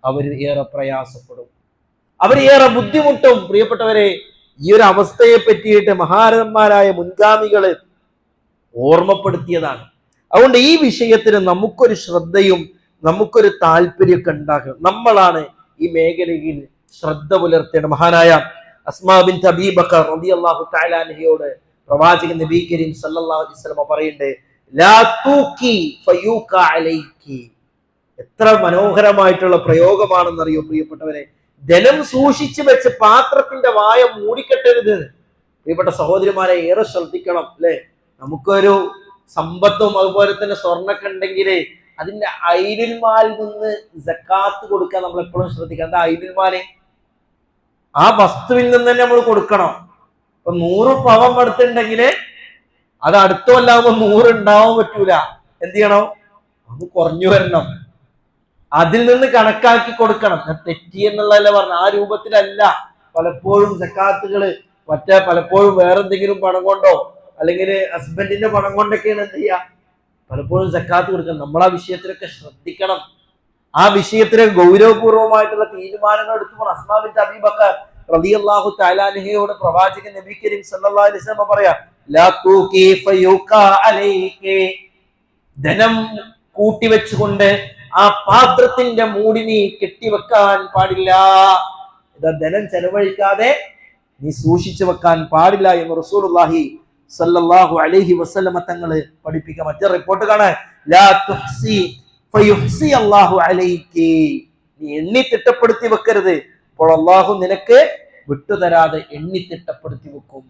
അവർ ഏറെ പ്രയാസപ്പെടും, അവർ ഏറെ ബുദ്ധിമുട്ടും. പ്രിയപ്പെട്ടവരെ, ഈ ഒരു അവസ്ഥയെ പറ്റിയിട്ട് മഹാരഥന്മാരായ മുൻഗാമികള് ഓർമ്മപ്പെടുത്തിയതാണ്. അതുകൊണ്ട് ഈ വിഷയത്തിന് നമുക്കൊരു ശ്രദ്ധയും നമുക്കൊരു താല്പര്യമൊക്കെ ഉണ്ടാകണം. നമ്മളാണ് ഈ മേഖലയിൽ ശ്രദ്ധ പുലർത്തേണ്ട. മഹാനായ അസ്മാ ബിൻത് അബീ ബക്കർ റളിയല്ലാഹു തആല അൻഹയോട് പ്രവാചകൻ നബി കരീം സല്ലല്ലാഹു അലൈഹി വസല്ലം പറയുന്നുണ്ട്, ലാ തൂക്കി ഫയൂക അലൈക്കി. എത്ര മനോഹരമായിട്ടുള്ള പ്രയോഗമാണെന്നറിയോ പ്രിയപ്പെട്ടവരെ? ധനം സൂക്ഷിച്ചു വെച്ച് പാത്രത്തിന്റെ വായ മൂടിക്കെട്ടരുത്. പ്രിയപ്പെട്ട സഹോദരിമാരെ, ഏറെ ശ്രദ്ധിക്കണം അല്ലെ? നമുക്കൊരു സമ്പത്തും അതുപോലെ തന്നെ സ്വർണ്ണൊക്കെ ഉണ്ടെങ്കിൽ അതിന്റെ ഐനുൽ മാലിൽ നിന്ന് സക്കാത്ത് കൊടുക്കാൻ നമ്മൾ എപ്പോഴും ശ്രദ്ധിക്കണം. എന്താ ഐനുൽ മാല്? ആ വസ്തുവിൽ നിന്ന് തന്നെ നമ്മൾ കൊടുക്കണം. ഇപ്പൊ 100 പവൻ എടുത്തിട്ടുണ്ടെങ്കിൽ അത് അടുത്ത കൊല്ലാകുമ്പോ 100 ഉണ്ടാവാൻ പറ്റൂല. എന്ത് ചെയ്യണം? അത് കുറഞ്ഞു വരണം. അതിൽ നിന്ന് കണക്കാക്കി കൊടുക്കണം. തെറ്റി എന്നുള്ളതല്ല പറഞ്ഞ, ആ രൂപത്തിലല്ല. പലപ്പോഴും സക്കാത്തുകള് പലപ്പോഴും വേറെന്തെങ്കിലും പണം കൊണ്ടോ അല്ലെങ്കിൽ ഹസ്ബൻഡിന്റെ പണം കൊണ്ടൊക്കെയാണ് എന്ത് ചെയ്യുക, പലപ്പോഴും സക്കാത്ത് കൊടുക്കണം. നമ്മൾ ആ വിഷയത്തിലൊക്കെ ശ്രദ്ധിക്കണം. ആ വിഷയത്തിലെ ഗൗരവപൂർവമായിട്ടുള്ള തീരുമാനങ്ങൾ എടുത്തു. അസ്മാ ബിൻത് അബീ ബക്കർ റളിയല്ലാഹു തആല അൻഹയോട് പ്രവാചകൻ നബി കരീം സല്ലല്ലാഹു അലൈഹി വസല്ലം പറയാ, ലാ തൂകി ഫയൂക അലൈകി. ധനം കൂട്ടിവെച്ചുകൊണ്ട് ആ പാത്രത്തിന്റെ മൂടി നീ കെട്ടിവെക്കാൻ പാടില്ല. ഇതാ, ധനം ചെലവഴിക്കാതെ നീ സൂക്ഷിച്ചു വെക്കാൻ പാടില്ല എന്ന് റസൂലുള്ളാഹി സല്ലല്ലാഹു അലൈഹി വസല്ലമ തങ്ങള് പഠിപ്പിക്കുക. മറ്റേ റിപ്പോർട്ട് കാണാൻ, ലാ തുഹ്സി ഫയുഹ്സി അല്ലാഹു അലൈകി. നീ എണ്ണി തിട്ടപ്പെടുത്തി വെക്കരുത്, അപ്പോൾ അള്ളാഹു നിനക്ക് വിട്ടുതരാതെ എണ്ണി തിട്ടപ്പെടുത്തി വെക്കും.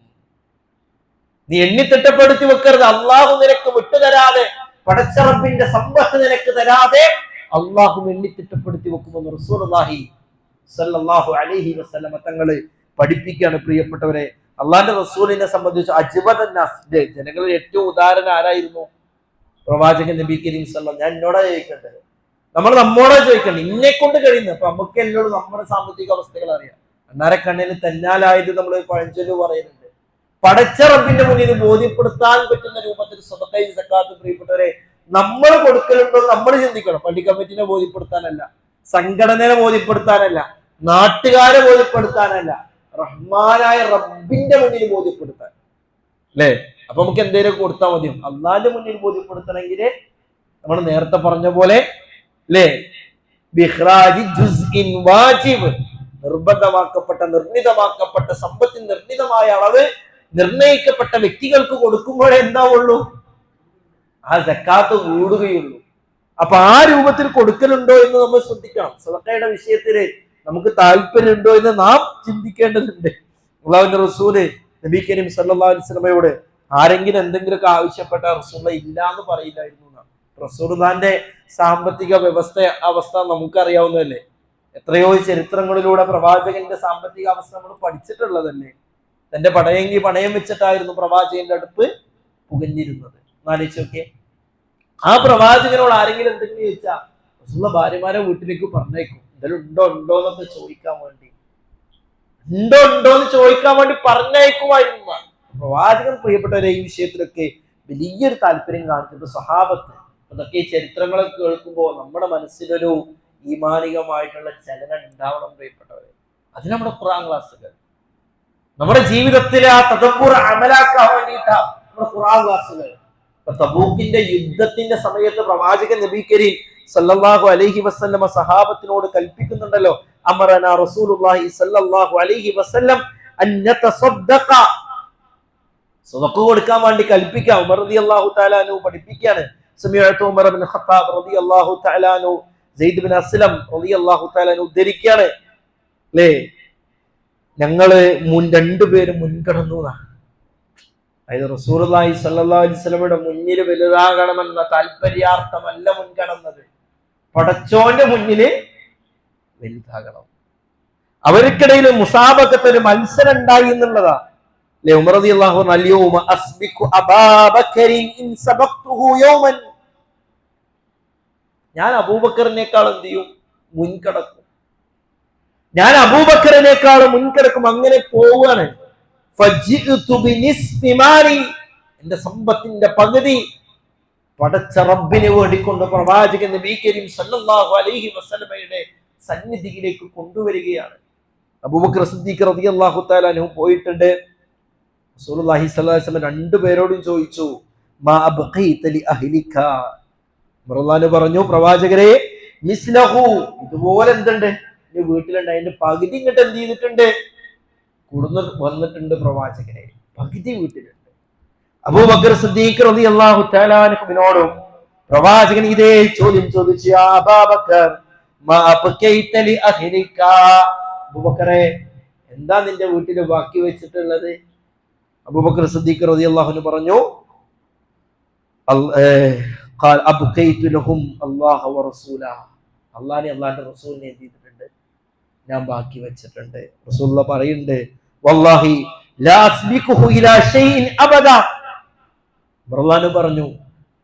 നീ എണ്ണി തിട്ടപ്പെടുത്തി വെക്കരുത്, അള്ളാഹു നിനക്ക് വിട്ടുതരാതെ, പടച്ച റബ്ബിന്റെ സമ്പത്ത് നിനക്ക് തരാതെ അള്ളാഹു എണ്ണി തിട്ടപ്പെടുത്തി വെക്കുമെന്ന് റസൂലുള്ളാഹി സല്ലല്ലാഹു അലൈഹി വസല്ലമ തങ്ങള് പഠിപ്പിക്കുകയാണ്. പ്രിയപ്പെട്ടവരെ, അള്ളാന്റെ റസൂലിനെ സംബന്ധിച്ച് അജ്വദന്നാസ്, ജനങ്ങളിൽ ഏറ്റവും ഉദാഹരണം ആരായിരുന്നു? പ്രവാചകൻ നബി കരീം സല്ലല്ലാഹു. ഞാൻ എന്നോടാ ചോദിക്കേണ്ടത്, നമ്മോടാ ചോദിക്കേണ്ടത്. ഇന്നെ കൊണ്ട് കഴിയുന്നത്. അപ്പൊ നമുക്ക് എന്നോട് നമ്മുടെ സാമ്പത്തിക അവസ്ഥകൾ അറിയാം. അന്നാരെ കണ്ണിന് തെന്നാലായത് നമ്മൾ പഴഞ്ചൊല്ലു പറയുന്നുണ്ട്. പടച്ച റബ്ബിന്റെ മുന്നിൽ ബോധ്യപ്പെടുത്താൻ പറ്റുന്ന രൂപത്തിൽ സദഖയും സക്കാത്തും പ്രിയപ്പെട്ടവരെ നമ്മൾ കൊടുക്കലുണ്ടോ നമ്മൾ ചിന്തിക്കണം. പള്ളി കമ്മിറ്റിനെ ബോധ്യപ്പെടുത്താനല്ല, സംഘടനയെ ബോധ്യപ്പെടുത്താനല്ല, നാട്ടുകാരെ ബോധ്യപ്പെടുത്താനല്ല, റഹ്മാനായ റബ്ബിന്റെ മുന്നിൽ ബോധ്യപ്പെടുത്താൻ അല്ലേ? അപ്പൊ നമുക്ക് എന്തേലും കൊടുത്താൽ മതിയോ? അള്ളാന്റെ മുന്നിൽ ബോധ്യപ്പെടുത്തണമെങ്കിൽ നമ്മൾ നേരത്തെ പറഞ്ഞ പോലെ അല്ലേ, നിർബന്ധമാക്കപ്പെട്ട നിർണിതമാക്കപ്പെട്ട സമ്പത്തിന് നിർണിതമായ അളവ് നിർണയിക്കപ്പെട്ട വ്യക്തികൾക്ക് കൊടുക്കുമ്പോഴേ എന്താവുള്ളൂ, ആ സക്കാത്ത് കൂടുകയുള്ളൂ. അപ്പൊ ആ രൂപത്തിൽ കൊടുക്കലുണ്ടോ എന്ന് നമ്മൾ ശ്രദ്ധിക്കണം. സദഖയുടെ വിഷയത്തില് നമുക്ക് താല്പര്യമുണ്ടോ എന്ന് നാം ചിന്തിക്കേണ്ടതുണ്ട്. അല്ലാഹുവിന്റെ റസൂല് നബി കരീം സല്ലല്ലാഹു അലൈഹി വസല്ലമയോട് ആരെങ്കിലും എന്തെങ്കിലുമൊക്കെ ആവശ്യപ്പെട്ട റസൂൽ ഇല്ല എന്ന് പറയില്ലായിരുന്നു. റസൂലുള്ളാഹിന്റെ സാമ്പത്തിക അവസ്ഥ നമുക്കറിയാവുന്നതല്ലേ. എത്രയോ ചരിത്രങ്ങളിലൂടെ പ്രവാചകന്റെ സാമ്പത്തിക അവസ്ഥ നമ്മൾ പഠിച്ചിട്ടുള്ളതല്ലേ. തന്റെ പടയെങ്കിൽ പണയം വെച്ചിട്ടായിരുന്നു പ്രവാചകന്റെ അടുപ്പ് പുകഞ്ഞിരുന്നത്. ആലോചിച്ച് നോക്കിയേ. ആ പ്രവാചകനോട് ആരെങ്കിലും എന്തെങ്കിലും ചോദിച്ചാൽ റസൂലുള്ള ഭാര്യമാരെ വീട്ടിലേക്ക് പറഞ്ഞേക്കും. എന്തെങ്കിലും ഉണ്ടോ എന്നൊക്കെ ചോദിക്കാൻ വേണ്ടി, ഉണ്ടോന്ന് ചോദിക്കാൻ വേണ്ടി പറഞ്ഞയക്കുമായിരുന്നു പ്രവാചകൻ. പ്രിയപ്പെട്ടവരെ, ഈ വിഷയത്തിലൊക്കെ വലിയൊരു താല്പര്യം കാണിച്ചിട്ട് സഹാബത്ത്. അതൊക്കെ ഈ ചരിത്രങ്ങളൊക്കെ കേൾക്കുമ്പോൾ നമ്മുടെ മനസ്സിലൊരു ഈമാനികമായിട്ടുള്ള ചലനം ഉണ്ടാവണം പ്രിയപ്പെട്ടവരെ. അതിന് നമ്മുടെ ഖുർആൻ ക്ലാസ്സുകൾ, നമ്മുടെ ജീവിതത്തിലെ ആ തദബ്ബുർ അമലാക്കാൻ വേണ്ടിയിട്ടാണ് നമ്മുടെ ഖുർആൻ ക്ലാസ്സുകൾ. തബൂക്കിന്റെ യുദ്ധത്തിന്റെ സമയത്ത് പ്രവാചകൻ നബി കരീം സല്ലല്ലാഹു അലൈഹി വസല്ലമ സഹാബത്തിനോട് കൽപ്പിക്കുന്നുണ്ടല്ലോ, അമറനാ റസൂലുള്ളാഹി സല്ലല്ലാഹു അലൈഹി വസല്ലം അൻ നതസദ്ദഖ. സദഖ കൊടുക്കാൻ വേണ്ടി കൽപ്പിക്കാം. ഉമർ റളിയല്ലാഹു തആല അൻഹു പഠിപ്പിക്കുകയാണ്. സമിഅതു ഉമർ ഇബ്നു ഖത്താബ് റളിയല്ലാഹു തആല അൻഹു സെയ്ദ് ബിൻ അസ്ലം റളിയല്ലാഹു തആല അൻഹു ഉദ്ധരിക്കുകയാണ്, അല്ലേ, ഞങ്ങള് രണ്ടുപേരും മുൻകടന്നു. അതായത് റസൂലുള്ളാഹി സ്വല്ലല്ലാഹു അലൈഹി വസല്ലമയുടെ മുന്നിൽ വലുതാകണമെന്ന താല്പര്യാർത്ഥമല്ല മുൻകടന്നത്, പടച്ചോന്റെ മുന്നില് വലുതാകണം. അവർക്കിടയിൽ മുസാബഖത്ത്, ഒരു മത്സരം ഉണ്ടായി എന്നുള്ളതാ. ഉമർ റളിയല്ലാഹു അൻഹു അൽയൗമ അസ്ബിഖു അബൂബക്കറിൻ ഇൻ സബഖ്തുഹു യൗമൻ, ഞാൻ അബൂബക്കറിനേക്കാൾ എന്ത് ചെയ്യും, മുൻകടക്കും. ഞാൻ അബൂബക്കറിനേക്കാൾ മുൻകടക്കും. അങ്ങനെ പോവുകയാണ്. എന്റെ സമ്പത്തിന്റെ പകുതി പടച്ച റബ്ബിന് വേണ്ടിക്കൊണ്ട് പ്രവാചകൻ നബി കരീം സല്ലല്ലാഹു അലൈഹി വസല്ലമയുടെ സന്നിധിയിലേക്ക് കൊണ്ടുവരികയാണ്. അബൂബക്കർ സിദ്ദീഖ് റളിയല്ലാഹു തആല അൻഹു പോയിട്ടുണ്ട്. റസൂലുള്ളാഹി സ്വല്ലല്ലാഹു അലൈഹി വസല്ലം രണ്ടുപേരോടും ചോദിച്ചു, മാ അബ്ഖൈത ലി അഹ്ലിക, റസൂലുള്ളാഹി പറഞ്ഞു, പ്രവാചകരെ, മിസ്ലഹു, ഇതുപോലെ എന്തുണ്ട് എന്റെ വീട്ടിലുണ്ട്, അതിന്റെ പകുതി ഇങ്ങോട്ട് എന്ത് ചെയ്തിട്ടുണ്ട്, കൊടുന്ന് വന്നിട്ടുണ്ട് പ്രവാചകരെ, പകുതി വീട്ടിലുണ്ട്. അബൂബക്കർ സിദ്ദീഖ് റളിയല്ലാഹു തആല അൻഹുവിനോടും പ്രവാചകൻ ഇതേ ചോദ്യം ചോദിച്ചു, യാ അബൂബക്കർ മാ അബ്ഖൈത ലി അഹ്ലിക, അബൂബക്കറെ, എന്താ നിന്റെ വീട്ടിൽ ബാക്കി വെച്ചിട്ടുള്ളത്? അബൂബക്കർ സിദ്ദീഖ് റളിയല്ലാഹു അൻഹു പറഞ്ഞു, ഖാൽ അബ്ഖൈതു ലഹും അല്ലാഹ വ റസൂലഹു, അല്ലാഹുവിനെ അല്ലാഹുവിന്റെ റസൂലിനെ എന്ത് ചെയ്തിട്ടുണ്ട്, ഞാൻ ബാക്കി വെച്ചിട്ടുണ്ട്. റസൂലുള്ളാഹി പറയുന്നുണ്ട്, വല്ലാഹി ലാ അസ്ബിഖുഹു ഇലാ ഷൈഇൻ അബദ, റസൂലുള്ളാഹി പറഞ്ഞു,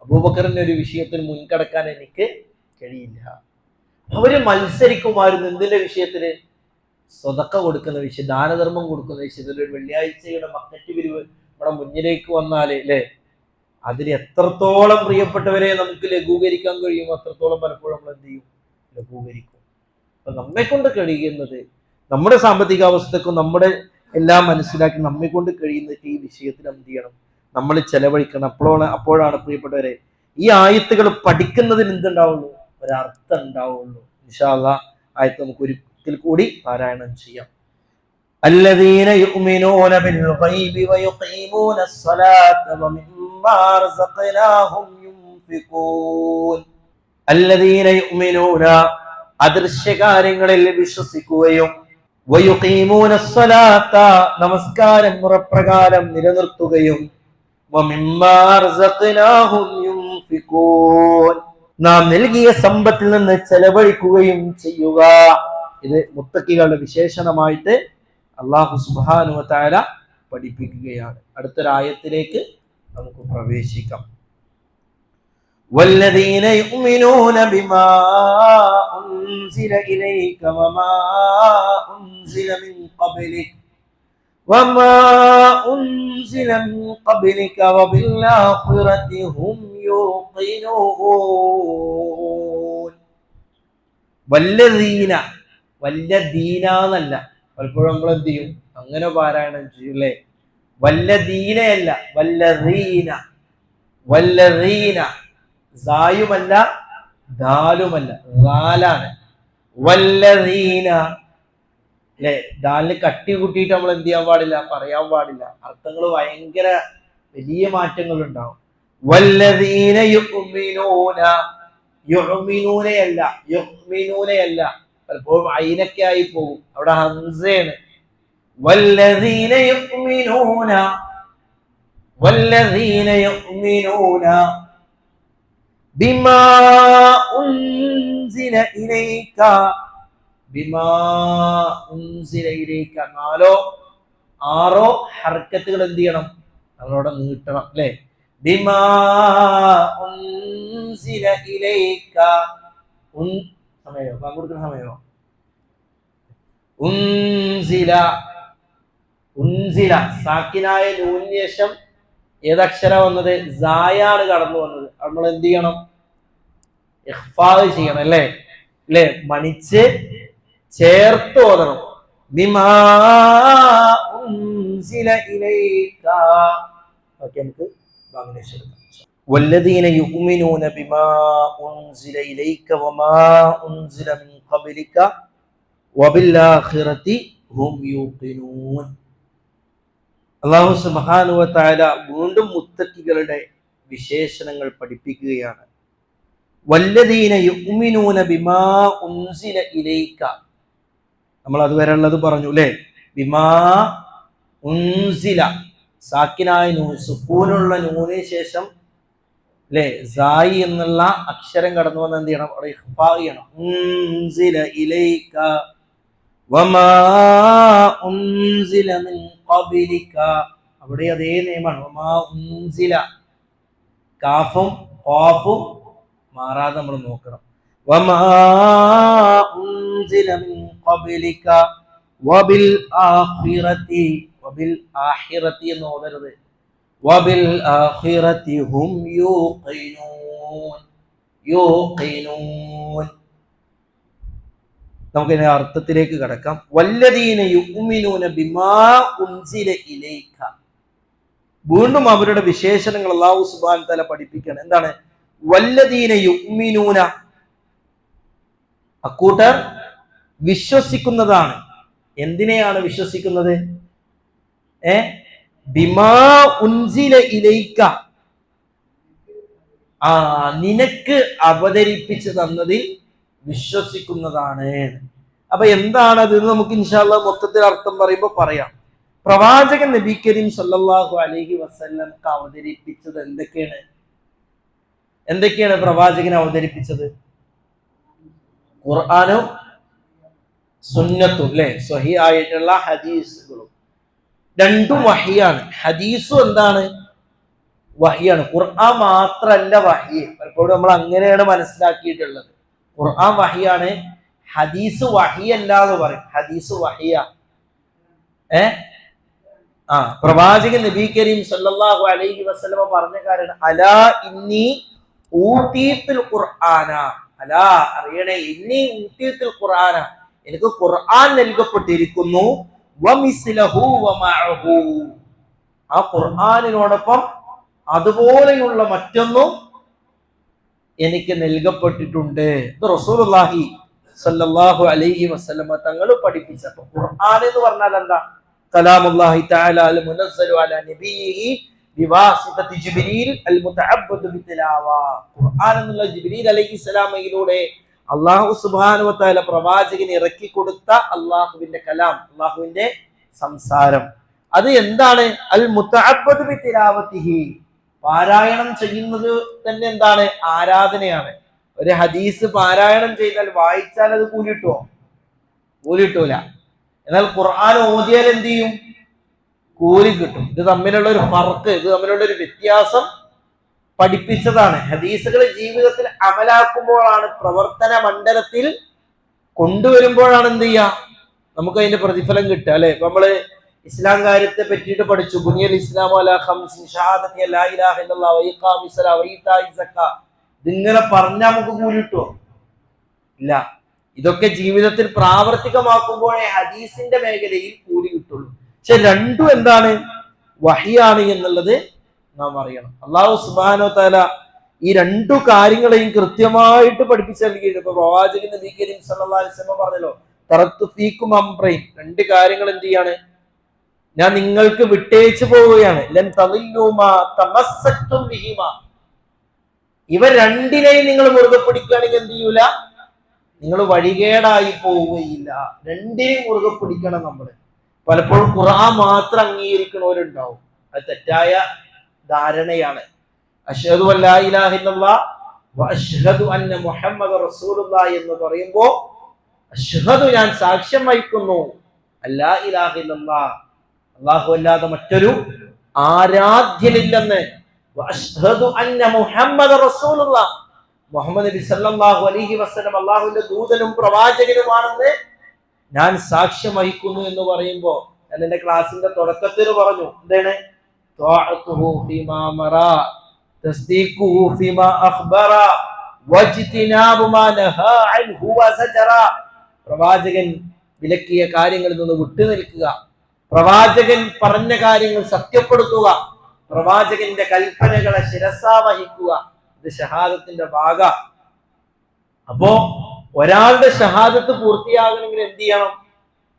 അബൂബക്കറിന്റെ ഒരു വിഷയത്തിൽ മുൻകടക്കാൻ എനിക്ക് കഴിയില്ല. അവര് മത്സരിക്കുമായിരുന്നു എന്തിന്റെ വിഷയത്തില്, സ്വതക്ക കൊടുക്കുന്ന വിഷയം, ദാനധർമ്മം കൊടുക്കുന്ന വിഷയത്തിൽ. ഒരു വെള്ളിയാഴ്ചയുടെ മക്കറ്റ് പിരിവ് നമ്മുടെ മുന്നിലേക്ക് വന്നാല്, അല്ലെ, അതിൽ എത്രത്തോളം പ്രിയപ്പെട്ടവരെ നമുക്ക് ലഘൂകരിക്കാൻ കഴിയുമോ അത്രത്തോളം പലപ്പോഴും നമ്മൾ എന്ത് ചെയ്യും, ലഘൂകരിക്കും. അപ്പൊ നമ്മെ കൊണ്ട് കഴിയുന്നത്, നമ്മുടെ സാമ്പത്തിക അവസ്ഥക്കും നമ്മുടെ എല്ലാം മനസ്സിലാക്കി നമ്മെ കൊണ്ട് കഴിയുന്ന ഈ വിഷയത്തിൽ എന്ത് ചെയ്യണം, നമ്മൾ ചെലവഴിക്കണം. അപ്പോഴാണ് പ്രിയപ്പെട്ടവരെ ഈ ആയത്തുകൾ പഠിക്കുന്നതിന് എന്തുണ്ടാവുള്ളൂ, ഒരർത്ഥം ഉണ്ടാവുള്ളൂ. ഇൻഷാ അല്ലാഹ് ആയത്ത് നമുക്ക് ഒരിക്കൽ കൂടി പാരായണം ചെയ്യാം. الذين يؤمنون بالغيب ويقيمون الصلاة ومما رزقناهم ينفقون. الذين يؤمنون, അദൃശ്യകാര്യങ്ങളിൽ വിശ്വസിക്കുകയും, വയുഖീമൂന الصلاة, നമസ്കാരം മുറപ്രകാരം നിലനിർത്തുകയും, വമിമ്മാ റസഖ്നാഹും യുൻഫിഖൂൻ, നാം നൽകിയ സമ്പത്തിൽ നിന്ന് ചെലവഴിക്കുകയും ചെയ്യുക. ഇത് മുത്തഖികളുടെ വിശേഷണമായിട്ട് അല്ലാഹു സുബ്ഹാനഹു വ തആല പഠിപ്പിക്കുകയാണ്. അടുത്തൊരായത്തിലേക്ക് നമുക്ക് പ്രവേശിക്കാം. വല്ലദീന യുഅ്മിനൂന ബിമാ ഉൻസില ഇലൈക വമാ ഉൻസില മിൻ ഖബ്ലിക വമാ ഉൻസില മിൻ ഖബ്ലിക വബിൽ-ആഖിറതി ഹും യൂഖിനൂൻ. വല്ലദീന, വല്ലദീന എന്നല്ല, പലപ്പോഴും നമ്മൾ എന്ത് ചെയ്യും, അങ്ങനെ പാരായണം ചെയ്യും, അല്ലേ. വല്ലദീനയല്ല, വല്ലദീന, വല്ലദീന, സായുമല്ല ദാലുമല്ല, ദാലാണ്. വല്ലദീന, അല്ലെ, ദാലിന് കട്ടി കൂട്ടിയിട്ട് നമ്മൾ എന്ത് ചെയ്യാൻ പാടില്ല, പറയാൻ പാടില്ല. അർത്ഥങ്ങൾ ഭയങ്കര വലിയ മാറ്റങ്ങൾ ഉണ്ടാവും. വല്ലദീന യുഅ്മിനൂന, യുഅ്മിനൂനയല്ല, യുഅ്മിനൂനയല്ല, പലപ്പോഴും അയിനൊക്കെ ആയി പോകും, അവിടെ ഹംസയാണ്. വല്ലദീന യുഅ്മിനൂന, വല്ലദീന യുഅ്മിനൂന ബിമാ ഉൻസില ഇലൈക, ബിമാ ഉൻസില ഇലൈക, 4 6 ഹർക്കത്തുകൾ എന്ത് ചെയ്യണം, നമ്മളവിടെ നീട്ടണം, അല്ലെ. ബിമാ ഉൻസില ഇലൈക, സമയോ കൊടുക്കുന്ന സമയോ, ഉൻസില, ഉൻസില, സാക്കിനായ നൂനിന് ശേഷം ഏതക്ഷര വന്നത്, സായാണ് കടന്നു വന്നത്. നമ്മൾ എന്ത് ചെയ്യണം, ഇഖ്ഫാ ചെയ്യണം, അല്ലേ, അല്ലേ, മണിച്ച് ചേർത്ത് ഓതണം. ബിമാ ഉൻസില ഇലൈക. ഓക്കേ, നമുക്ക് ബാംഗ്ലദേശ് എടുക്കാം. വല്ലദീന യുഅ്മിനൂന ബിമാ ഉൻസില ഇലൈക വമാ ഉൻസില മിൻ ഖബ്ലിക വബിൽ-ആഖിറതി ഹും യൂഖിനൂൻ. അല്ലാഹു സുബ്ഹാനഹു വ തആല വീണ്ടും മുത്തഖികളുടെ വിശേഷണങ്ങൾ പഠിപ്പിക്കുകയാണ്. വല്ലദീന യുഅ്മിനൂന ബിമാ ഉൻസില ഇലൈക, നമ്മൾ അതുവരെ ഉള്ളത് പറഞ്ഞു അല്ലേ. ബിമാ ഉൻസില, സാക്കിനായ നൂൻ, സുക്കൂനുള്ള നൂനിന് ശേഷം അല്ലെ സായി എന്നുള്ള അക്ഷരം കടന്നു വന്ന് എന്ത് ചെയ്യണം? അവിടെ ഇഖ്ഫാ ചെയ്യണം. ഉൻസില ഇലൈക വമാ ഉൻസില മിൻ ഖബലിക, അവിടെ അതേ നിയമമാണ്. വമാ ഉൻസില, കാഫും ഖാഫും മാറാതെ നമ്മൾ നോക്കണം. വമാ ഉൻസില മിൻ ഖബലിക വബിൽ ആഖിറതി, വബിൽ ആഖിറതി എന്ന് ഓതരുത്. വബിൽ ആഖിറതി ഹും യൂഖിനൂൻ, യൂഖിനൂൻ. നമുക്ക് ഇതിന്റെ അർത്ഥത്തിലേക്ക് കടക്കാം. വല്ലദീന യുഅ്മിനൂന ബിമാ ഉൻസില ഇലൈക, വീണ്ടും അവരുടെ വിശേഷണങ്ങൾ അല്ലാഹു സുബ്ഹാനഹു വ തആല പഠിപ്പിക്കുകയാണ്. എന്താണ് വല്ലദീന യുഅ്മിനൂന? അക്കൂട്ടർ വിശ്വസിക്കുന്നതാണ്. എന്തിനെയാണ് വിശ്വസിക്കുന്നത്? ബിമാ ഉൻസില ഇലൈക, നിനക്ക് അവതരിപ്പിച്ചു തന്നതിൽ വിശ്വസിക്കുന്നതാണ്. അപ്പൊ എന്താണത് എന്ന് നമുക്ക് ഇൻഷാ അല്ലാഹ് മൊത്തത്തിൽ അർത്ഥം പറയുമ്പോൾ പറയാം. പ്രവാചകൻ നബി കരീം സല്ലല്ലാഹു അലൈഹി വസല്ലംക്ക് അവതരിപ്പിച്ചത് എന്തൊക്കെയാണ് പ്രവാചകൻ അവതരിപ്പിച്ചത്? ഖുർആനും സുന്നത്തും അല്ലെ, സ്വഹീഹ് ആയിട്ടുള്ള ഹദീസുകളും. രണ്ടും വഹിയാണ്. ഹദീസും എന്താണ്? വഹിയാണ്. ഖുർആൻ മാത്രല്ല വഹി. പലപ്പോഴും നമ്മൾ അങ്ങനെയാണ് മനസ്സിലാക്കിയിട്ടുള്ളത്. ഖുർആൻ വഹിയാണ്, ഹദീസ് വഹിയല്ല എന്ന് പറയും. ഹദീസ് വഹിയ. പ്രവാചകൻ നബി കരീം സല്ലല്ലാഹു അലൈഹി വസല്ലമ പറഞ്ഞ കാര്യമാണ് അലാ ഇന്നി ഊതീതുൽ ഖുർആന, അലാ അറിയണേ, ഇന്നി ഊതീതുൽ ഖുർആന, എനിക്ക് ഖുർആൻ നൽകപ്പെട്ടിരിക്കുന്നു. വമിസ്ലഹു വമഅഹു, ആ ഖുർആനിനോടൊപ്പം അതുപോലെയുള്ള മറ്റൊന്നും എനിക്ക് നൽകപ്പെട്ടിട്ടുണ്ട്. ഇത് റസൂലുള്ളാഹി സല്ലല്ലാഹു അലൈഹി വസല്ലമ തങ്ങൾ പഠിപ്പിച്ച. അപ്പൊ ഖുർആൻ എന്ന് പറഞ്ഞാൽ എന്താ? കലാമുല്ലാഹി തആല അൽ മുനസ്സലു അലാ നബിയിഹി ബിവാസിതതി ജിബ്രീൽ അൽ മുതഅബ്ബദു ബിതിലാവ. ഖുർആൻ എന്നുള്ള ജിബ്രീൽ അലൈഹിസ്സലാമയിലൂടെ അല്ലാഹു സുബ്ഹാനഹു വ തആല പ്രവാചകന് ഇറക്കി കൊടുത്ത അല്ലാഹുവിന്റെ കലാം, അല്ലാഹുവിന്റെ സംസാരം. അത് എന്താണ്? അൽ മുതഅബ്ബദു ബിതിലാവതിഹി, പാരായണം ചെയ്യുന്നത് തന്നെ എന്താണ്? ആരാധനയാണ്. ഒരു ഹദീസ് പാരായണം ചെയ്താൽ, വായിച്ചാൽ അത് കൂലിട്ടുവോ? കൂലിട്ടൂല. എന്നാൽ ഖുർആൻ ഓതിയാൽ എന്ത് ചെയ്യും? കൂലി കിട്ടും. ഇത് തമ്മിലുള്ള ഒരു ഫർക്ക്, ഇത് തമ്മിലുള്ള ഒരു വ്യത്യാസം പഠിപ്പിച്ചതാണ്. ഹദീസുകൾ ജീവിതത്തിൽ അമലാക്കുമ്പോഴാണ്, പ്രവർത്തന മണ്ഡലത്തിൽ കൊണ്ടുവരുമ്പോഴാണ് എന്ത് ചെയ്യുക? നമുക്ക് അതിന്റെ പ്രതിഫലം കിട്ടുക അല്ലെ. ഇപ്പൊ നമ്മള് ഇസ്ലാം കാര്യത്തെ പറ്റിയിട്ട് പഠിച്ചു. ബുനിയൽ ഇസ്ലാമു അലാ ഖംസിൻ ഷഹാദത്തി ലാ ഇലാഹ ഇല്ലല്ലാഹ് വ ഇഖാമിസ് സ്വലാ വ ഈതാഇ സക്കാ. ഇതിങ്ങനെ പറഞ്ഞാൽ നമുക്ക് കൂലി കിട്ടുമോ? ഇല്ല. ഇതൊക്കെ ജീവിതത്തിൽ പ്രാവർത്തികമാക്കുമ്പോഴേ ഹദീസിന്റെ മേഖലയിൽ കൂലി കിട്ടുള്ളൂ. പക്ഷെ രണ്ടും എന്താണ്? വഹിയാണ് എന്നുള്ളത് നാം അറിയണം. അല്ലാഹു സുബ്ഹാനഹു വ തആല ഈ രണ്ടു കാര്യങ്ങളെയും കൃത്യമായിട്ട് പഠിപ്പിച്ചു നൽകിയിട്ട് ഇപ്പൊ പ്രവാചകൻ നബി കരീം സല്ലല്ലാഹു അലൈഹി വസല്ലം പറഞ്ഞല്ലോ, തറത്തു ഫീക്കും അംറൈൻ, രണ്ട് കാര്യങ്ങൾ എന്ത് ചെയ്യാണ്? ഞാൻ നിങ്ങൾക്ക് വിട്ടേച്ചു പോവുകയാണ്. ലൻ തദില്ലൂ മാ തമസ്സക്തും ബിഹിമാ, ഇവ രണ്ടിനെയും നിങ്ങൾ മുറുകെ പിടിക്കുകയാണെങ്കിൽ എന്ത് ചെയ്യൂല? നിങ്ങൾ വഴികേടായി പോവുകയില്ല. രണ്ടിനെയും മുറുകെ പിടിക്കണം നമ്മൾ. പലപ്പോഴും ഖുർആൻ മാത്രം അംഗീകരിക്കുന്നവരുണ്ടാവും. അത് തെറ്റായ ധാരണയാണ്. അശ്ഹദു അല്ലാ ഇലാഹ ഇല്ലല്ലാഹ് വ അശ്ഹദു അന്ന മുഹമ്മദ റസൂലുള്ളാഹി എന്ന് പറയുമ്പോൾ അശ്ഹദു, ഞാൻ സാക്ഷ്യം വഹിക്കുന്നു, അല്ലാ ഇലാഹ ഇല്ലല്ലാഹ്, അല്ലാഹു അല്ലാതെ മറ്റൊരു ആരാധ്യനില്ലെന്ന്, വ അശ്ഹദു അന്ന മുഹമ്മദ റസൂലുള്ളാഹ്, മുഹമ്മദ് നബി സല്ലല്ലാഹു അലൈഹി വസല്ലം അല്ലാഹുവിന്റെ ദൂതനും പ്രവാചകനുമാണെന്ന് ഞാൻ സാക്ഷ്യം വഹിക്കുന്നു എന്ന് പറയുമ്പോൾ, ഞാൻ എന്റെ ക്ലാസിന്റെ തുടക്കത്തിൽ പറഞ്ഞു എന്താണ്? ത്വാഅതുഹു ഫീമാ മറാ തസ്ദീഖുഹു ഫീമാ അഖ്ബറ വജ്തിനാബു മാ നഹാ അൻഹു വസജറ. പ്രവാചകൻ വിലക്കിയ കാര്യങ്ങളിൽ നിന്ന് വിട്ടുനിൽക്കുക, പ്രവാചകൻ പറഞ്ഞ കാര്യങ്ങൾ സത്യപ്പെടുത്തുക, പ്രവാചകന്റെ കൽപ്പനകളെ ശിരസാ വഹിക്കുക. ഇത് ഷഹാദത്തിന്റെ ഭാഗ. അപ്പോ ഒരാളുടെ ഷഹാദത്ത് പൂർത്തിയാകണമെങ്കിൽ എന്ത് ചെയ്യണം?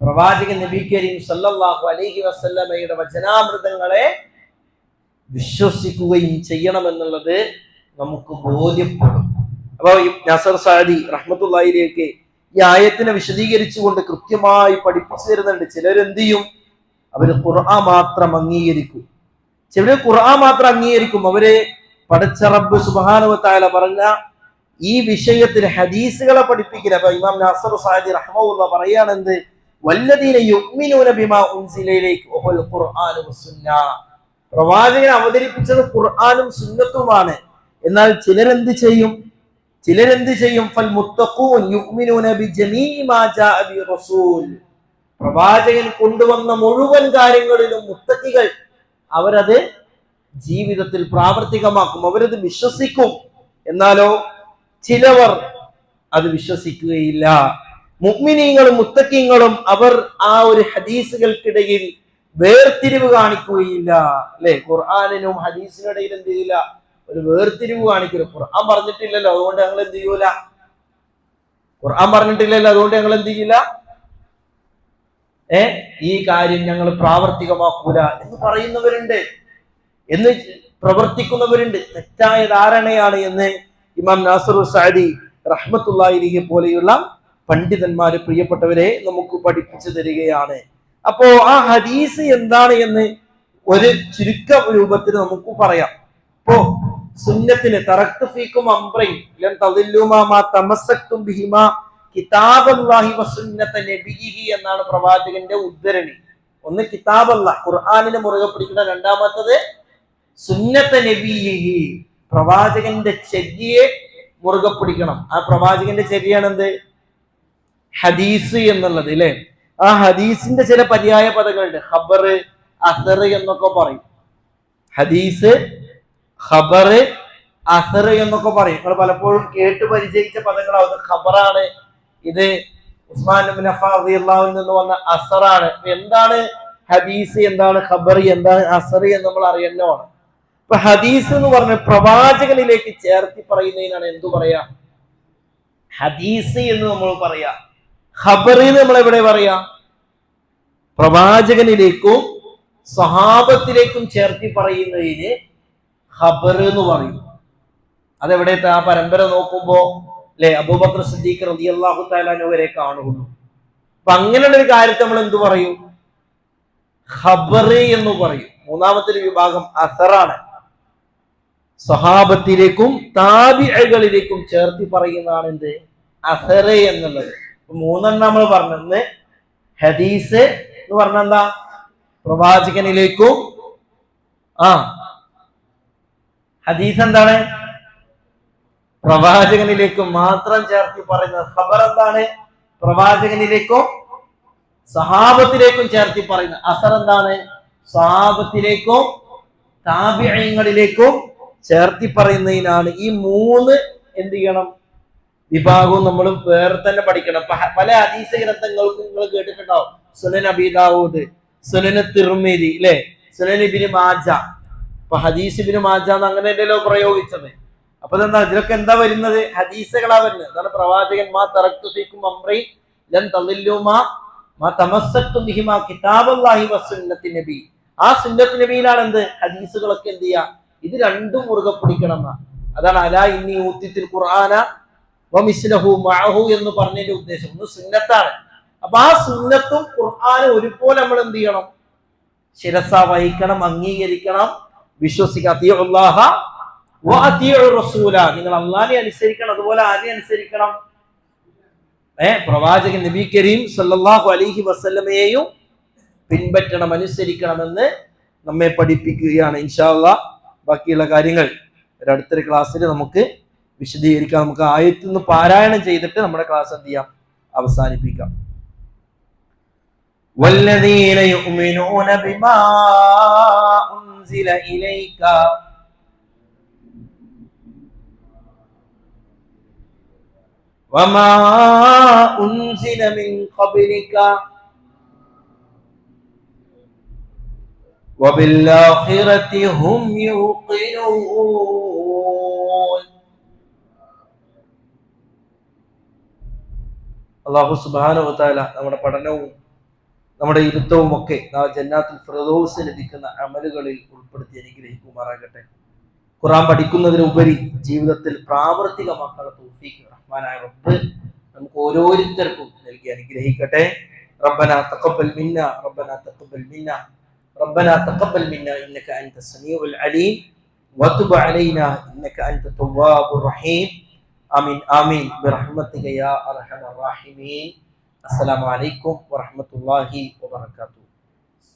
പ്രവാചകൻ നബി കരീം സല്ലല്ലാഹു അലൈഹി വസല്ലമയുടെ വചനാമൃതങ്ങളെ വിശ്വസിക്കുകയും ചെയ്യണമെന്നുള്ളത് നമുക്ക് ബോധ്യപ്പെടും. അപ്പൊ നാസർ സഅദി റഹ്മത്തുള്ളാഹിയിലേക്ക് ഈ ആയത്തിനെ വിശദീകരിച്ചുകൊണ്ട് കൃത്യമായി പഠിപ്പിച്ചു തരുന്നുണ്ട്. ചിലരെന്ത് ചെയ്യും? അവര് ഖുർആൻ മാത്രം അംഗീകരിക്കും. ചിലര് ഖുർആൻ മാത്രം അംഗീകരിക്കും. അവര് പടച്ച റബ്ബ് സുബ്ഹാനഹു വ തആല പറഞ്ഞ ഈ വിഷയത്തിൽ ഹദീസുകളെ പഠിപ്പിക്കില്ല. അപ്പൊ ഇമാം നാസർ സഅദി റഹ്മത്തുള്ളാഹി പറയാണെന്ത്, വല്ലദീന യുഅ്മിനൂന ബിമാ ഉൻസില ഇലൈക വഹുൽ ഖുർആനു വസ്സുന്ന. പ്രവാചകൻ അവതരിപ്പിച്ചത് ഖുർആനും സുന്നത്തുമാണ്. എന്നാൽ ചിലരെന്ത് ചെയ്യും? ഫൽ മുത്തഖൂൻ യുഅ്മിനൂന ബിജമീഇ മാ ജാഅ ബി റസൂൽ. പ്രവാചകൻ കൊണ്ടുവന്ന മുഴുവൻ കാര്യങ്ങളിലും മുത്തഖികൾ അവരത് ജീവിതത്തിൽ പ്രാവർത്തികമാക്കും, അവരത് വിശ്വസിക്കും. എന്നാലോ ചിലവർ അത് വിശ്വസിക്കുകയില്ല. മുഅ്മിനീങ്ങളും മുത്തഖീങ്ങളും അവർ ആ ഒരു ഹദീസുകൾക്കിടയിൽ വേർതിരിവ് കാണിക്കുകയില്ല. അല്ലെ, ഖുർആനിനും ഹദീസിനും ഇടയിൽ എന്ത് ചെയ്യില്ല? ഒരു വേർതിരിവ് കാണിക്കരുത്. ഖുർആൻ പറഞ്ഞിട്ടില്ലല്ലോ, അതുകൊണ്ട് ഞങ്ങൾ എന്ത് ചെയ്യൂല? അതുകൊണ്ട് ഞങ്ങൾ എന്ത് ചെയ്യില്ല? ഈ കാര്യം ഞങ്ങൾ പ്രാവർത്തികമാക്കൂല എന്ന് പറയുന്നവരുണ്ട്, എന്ന് പ്രവർത്തിക്കുന്നവരുണ്ട്. തെറ്റായ ധാരണയാണ് എന്ന് ഇമാം നാസർ സഅദി റഹ്മത്തുള്ളാഹി പോലെയുള്ള പണ്ഡിതന്മാര് പ്രിയപ്പെട്ടവരെ നമുക്ക് പഠിപ്പിച്ചു തരികയാണ്. അപ്പോ ആ ഹദീസ് എന്താണ് എന്ന് ഒരു ചുരുക്ക രൂപത്തിൽ നമുക്ക് പറയാം. ഇപ്പോ സുന്നത്തിന് തറക്തു ഫീക്കും അംറൈൻ ലൻ തദില്ലു മാ തമസ്സക്തും ബിഹിമാ കിതാബല്ലാഹി വസുന്നത നബിയിഹി എന്നാണ് പ്രവാചകന്റെ ഉദ്ധരണി. ഒന്ന് കിതാബല്ലാഹ്, ഖുർആനിനെ മുറുകെ പിടിക്കുന്ന. രണ്ടാമത്തത് സുന്നത നബിയിഹി, പ്രവാചകന്റെ ചര്യയെ മുറുകെ പിടിക്കണം. ആ പ്രവാചകന്റെ ചര്യയാണ് എന്ത്? ഹദീസ് എന്നുള്ളത്. അല്ലെ, ആ ഹദീസിന്റെ ചില പര്യായ പദങ്ങളുണ്ട്. ഖബർ, അസർ എന്നൊക്കെ പറയും. ഹദീസ്, ഖബർ, അസർ എന്നൊക്കെ പറയും. നിങ്ങൾ പലപ്പോഴും കേട്ട് പരിചയിച്ച പദങ്ങളാവും. ഖബറാണ്, ഇത് ഉസ്മാൻ ഇബ്നു അഫ്ഫാൻ റളിയല്ലാഹു അൻഹു നിന്ന് വന്ന അസറാണ്. എന്താണ് ഹദീസ്, എന്താണ് ഖബർ, എന്താണ് അസർ എന്ന് നമ്മൾ അറിയുന്നതാണ്. ഇപ്പൊ ഹദീസ് എന്ന് പറഞ്ഞ പ്രവാചകനിലേക്ക് ചേർത്തി പറയുന്നതിനാണ് എന്തു പറയാ? ഹദീസ് എന്ന് നമ്മൾ പറയാ. ഖബർ നമ്മൾ എവിടെ പറയാ? പ്രവാചകനിലേക്കും സഹാബത്തിലേക്കും ചേർത്തി പറയുന്നതിന് ഖബർ എന്ന് പറയും. അതെവിടെ? ആ പരമ്പര നോക്കുമ്പോ അല്ലെ, അബൂബക്കർ സിദ്ദീഖ് റളിയല്ലാഹു തആല അൻഹു വരെ കാണുന്നു. അപ്പൊ അങ്ങനെയുള്ള ഒരു കാര്യത്തെ നമ്മൾ എന്തു പറയും? ഖബർ എന്ന് പറയും. മൂന്നാമത്തെ ഒരു വിഭാഗം അസറാണ്. സഹാബത്തിലേക്കും താബിഈകളിലേക്കും ചേർത്തി പറയുന്നതാണ് എന്ത്? അസർ എന്നുള്ളത്. മൂന്നെണ്ണം നമ്മൾ പറഞ്ഞത്. ഹദീസ് എന്ന് പറഞ്ഞ എന്താ? പ്രവാചകനിലേക്കും. ഹദീസ് എന്താണ്? പ്രവാചകനിലേക്കും മാത്രം ചേർത്തി പറയുന്നത്. ഖബർ എന്താണ്? പ്രവാചകനിലേക്കും സഹാബത്തിലേക്കും ചേർത്തി പറയുന്നത്. അസർ എന്താണ്? സഹാബത്തിലേക്കും താബിഈങ്ങളിലേക്കും ചേർത്തി പറയുന്നതിനാണ്. ഈ മൂന്ന് എന്ത് ചെയ്യണം? വിഭാഗവും നമ്മൾ വേറെ തന്നെ പഠിക്കണം. പല ഹദീസ് ഗ്രന്ഥങ്ങൾക്കും നിങ്ങൾ കേട്ടിട്ടുണ്ടാവും. സുനൻ അബീ ദാവൂദ്, സുനൻ തിർമിദി, അല്ലെ, സുനൻ ഇബ്നു മാജ. അപ്പൊ ഹദീസ് ഇബ്നു മാജ എന്ന് അങ്ങനെയല്ലല്ലോ പ്രയോഗിച്ചത്. അപ്പൊ എന്താ ഇതിലൊക്കെ എന്താ വരുന്നത്? ഹദീസുകളാ വരുന്നത്. അതാണ് പ്രവാചകൻ മാ തറക്തു ഫീക്കും അംറൈൻ ലൻ തദില്ലു മാ തമസ്സക്തും ബിഹിമാ കിതാബല്ലാഹി വസുന്നത്തി നബി. ആ സുന്നത്ത് നബിയിലാണ് എന്ത്? ഹദീസുകളൊക്കെ എന്ത് ചെയ്യാ? ഇത് രണ്ടും മുറുകെ പിടിക്കണം. അതാണ് അലാ ഇന്നി ഊതിത്തുൽ ഖുർആന വമിസ്ലഹു മഅഹു എന്ന് പറഞ്ഞതിന്റെ ഉദ്ദേശം. ഒന്ന് സുന്നത്താണ്. അപ്പൊ ആ സുന്നത്തും ഖുർആനും ഒരുപോലെ നമ്മൾ എന്ത് ചെയ്യണം? ശിരസ വഹിക്കണം, അംഗീകരിക്കണം, വിശ്വസിക്കണം. അത്തിയുല്ലാഹ വ അത്തിയുർ റസൂല. നിങ്ങൾ അല്ലാഹുവിനെ അനുസരിക്കണം, അതുപോലെ ആരെ അനുസരിക്കണം? പ്രവാചകൻ നബി കരീം സല്ലല്ലാഹു അലൈഹി വസല്ലമയെയും പിൻപറ്റണം, അനുസരിക്കണമെന്ന് നമ്മെ പഠിപ്പിക്കുകയാണ്. ഇൻഷാ അല്ലാഹ് ബാക്കിയുള്ള കാര്യങ്ങൾ അടുത്തൊരു ക്ലാസ്സിൽ നമുക്ക് വിശദീകരിക്കാം. നമുക്ക് ആയത്തിൽ നിന്ന് പാരായണം ചെയ്തിട്ട് നമ്മുടെ ക്ലാസ് എന്ത് ചെയ്യാം? അവസാനിപ്പിക്കാം. വല്ലദീന യുഅ്മിനൂന ബിമാ ഉൻസില ഇലൈക വമാ ഉൻസില മിൻ ഖബ്ലിക വബിൽ-ആഖിറതി ഹും യൂഖിനൂൻ. അല്ലാഹു സുബ്ഹാനഹു വ തആല നമ്മുടെ പഠനവും നമ്മുടെ ഇരുത്തവും ഒക്കെ നാളെ ജന്നാത്തുൽ ഫിർദൗസ് ലഭിക്കുന്ന അമലുകളിൽ ഉൾപ്പെടുത്തി അനുഗ്രഹിക്കുമാറാകട്ടെ. ഖുർആൻ പഠിക്കുന്നതിനുപരി ജീവിതത്തിൽ പ്രാവർത്തികമാക്കാനുള്ള തൗഫീഖ് റഹ്മാനായ റബ്ബ് നമുക്ക് ഓരോരുത്തർക്കും നൽകി അനുഗ്രഹിക്കട്ടെ. റബ്ബനാ തഖബ്ബൽ മിന്നാ റബ്ബനാ തഖബ്ബൽ മിന്നാ റബ്ബനാ തഖബ്ബൽ മിന്നാ ഇന്നക അൻത സമീഉൽ അലീം വതുബ് അലൈനാ ഇന്നക അൻത തവ്വാബുർ റഹീം. ആമീൻ ആമീൻ ബിറഹ്മതിക യാ അർഹമർ റഹീമീൻ. അസ്സലാമു അലൈക്കും വറഹ്മത്തുള്ളാഹി വബറകാതുഹു.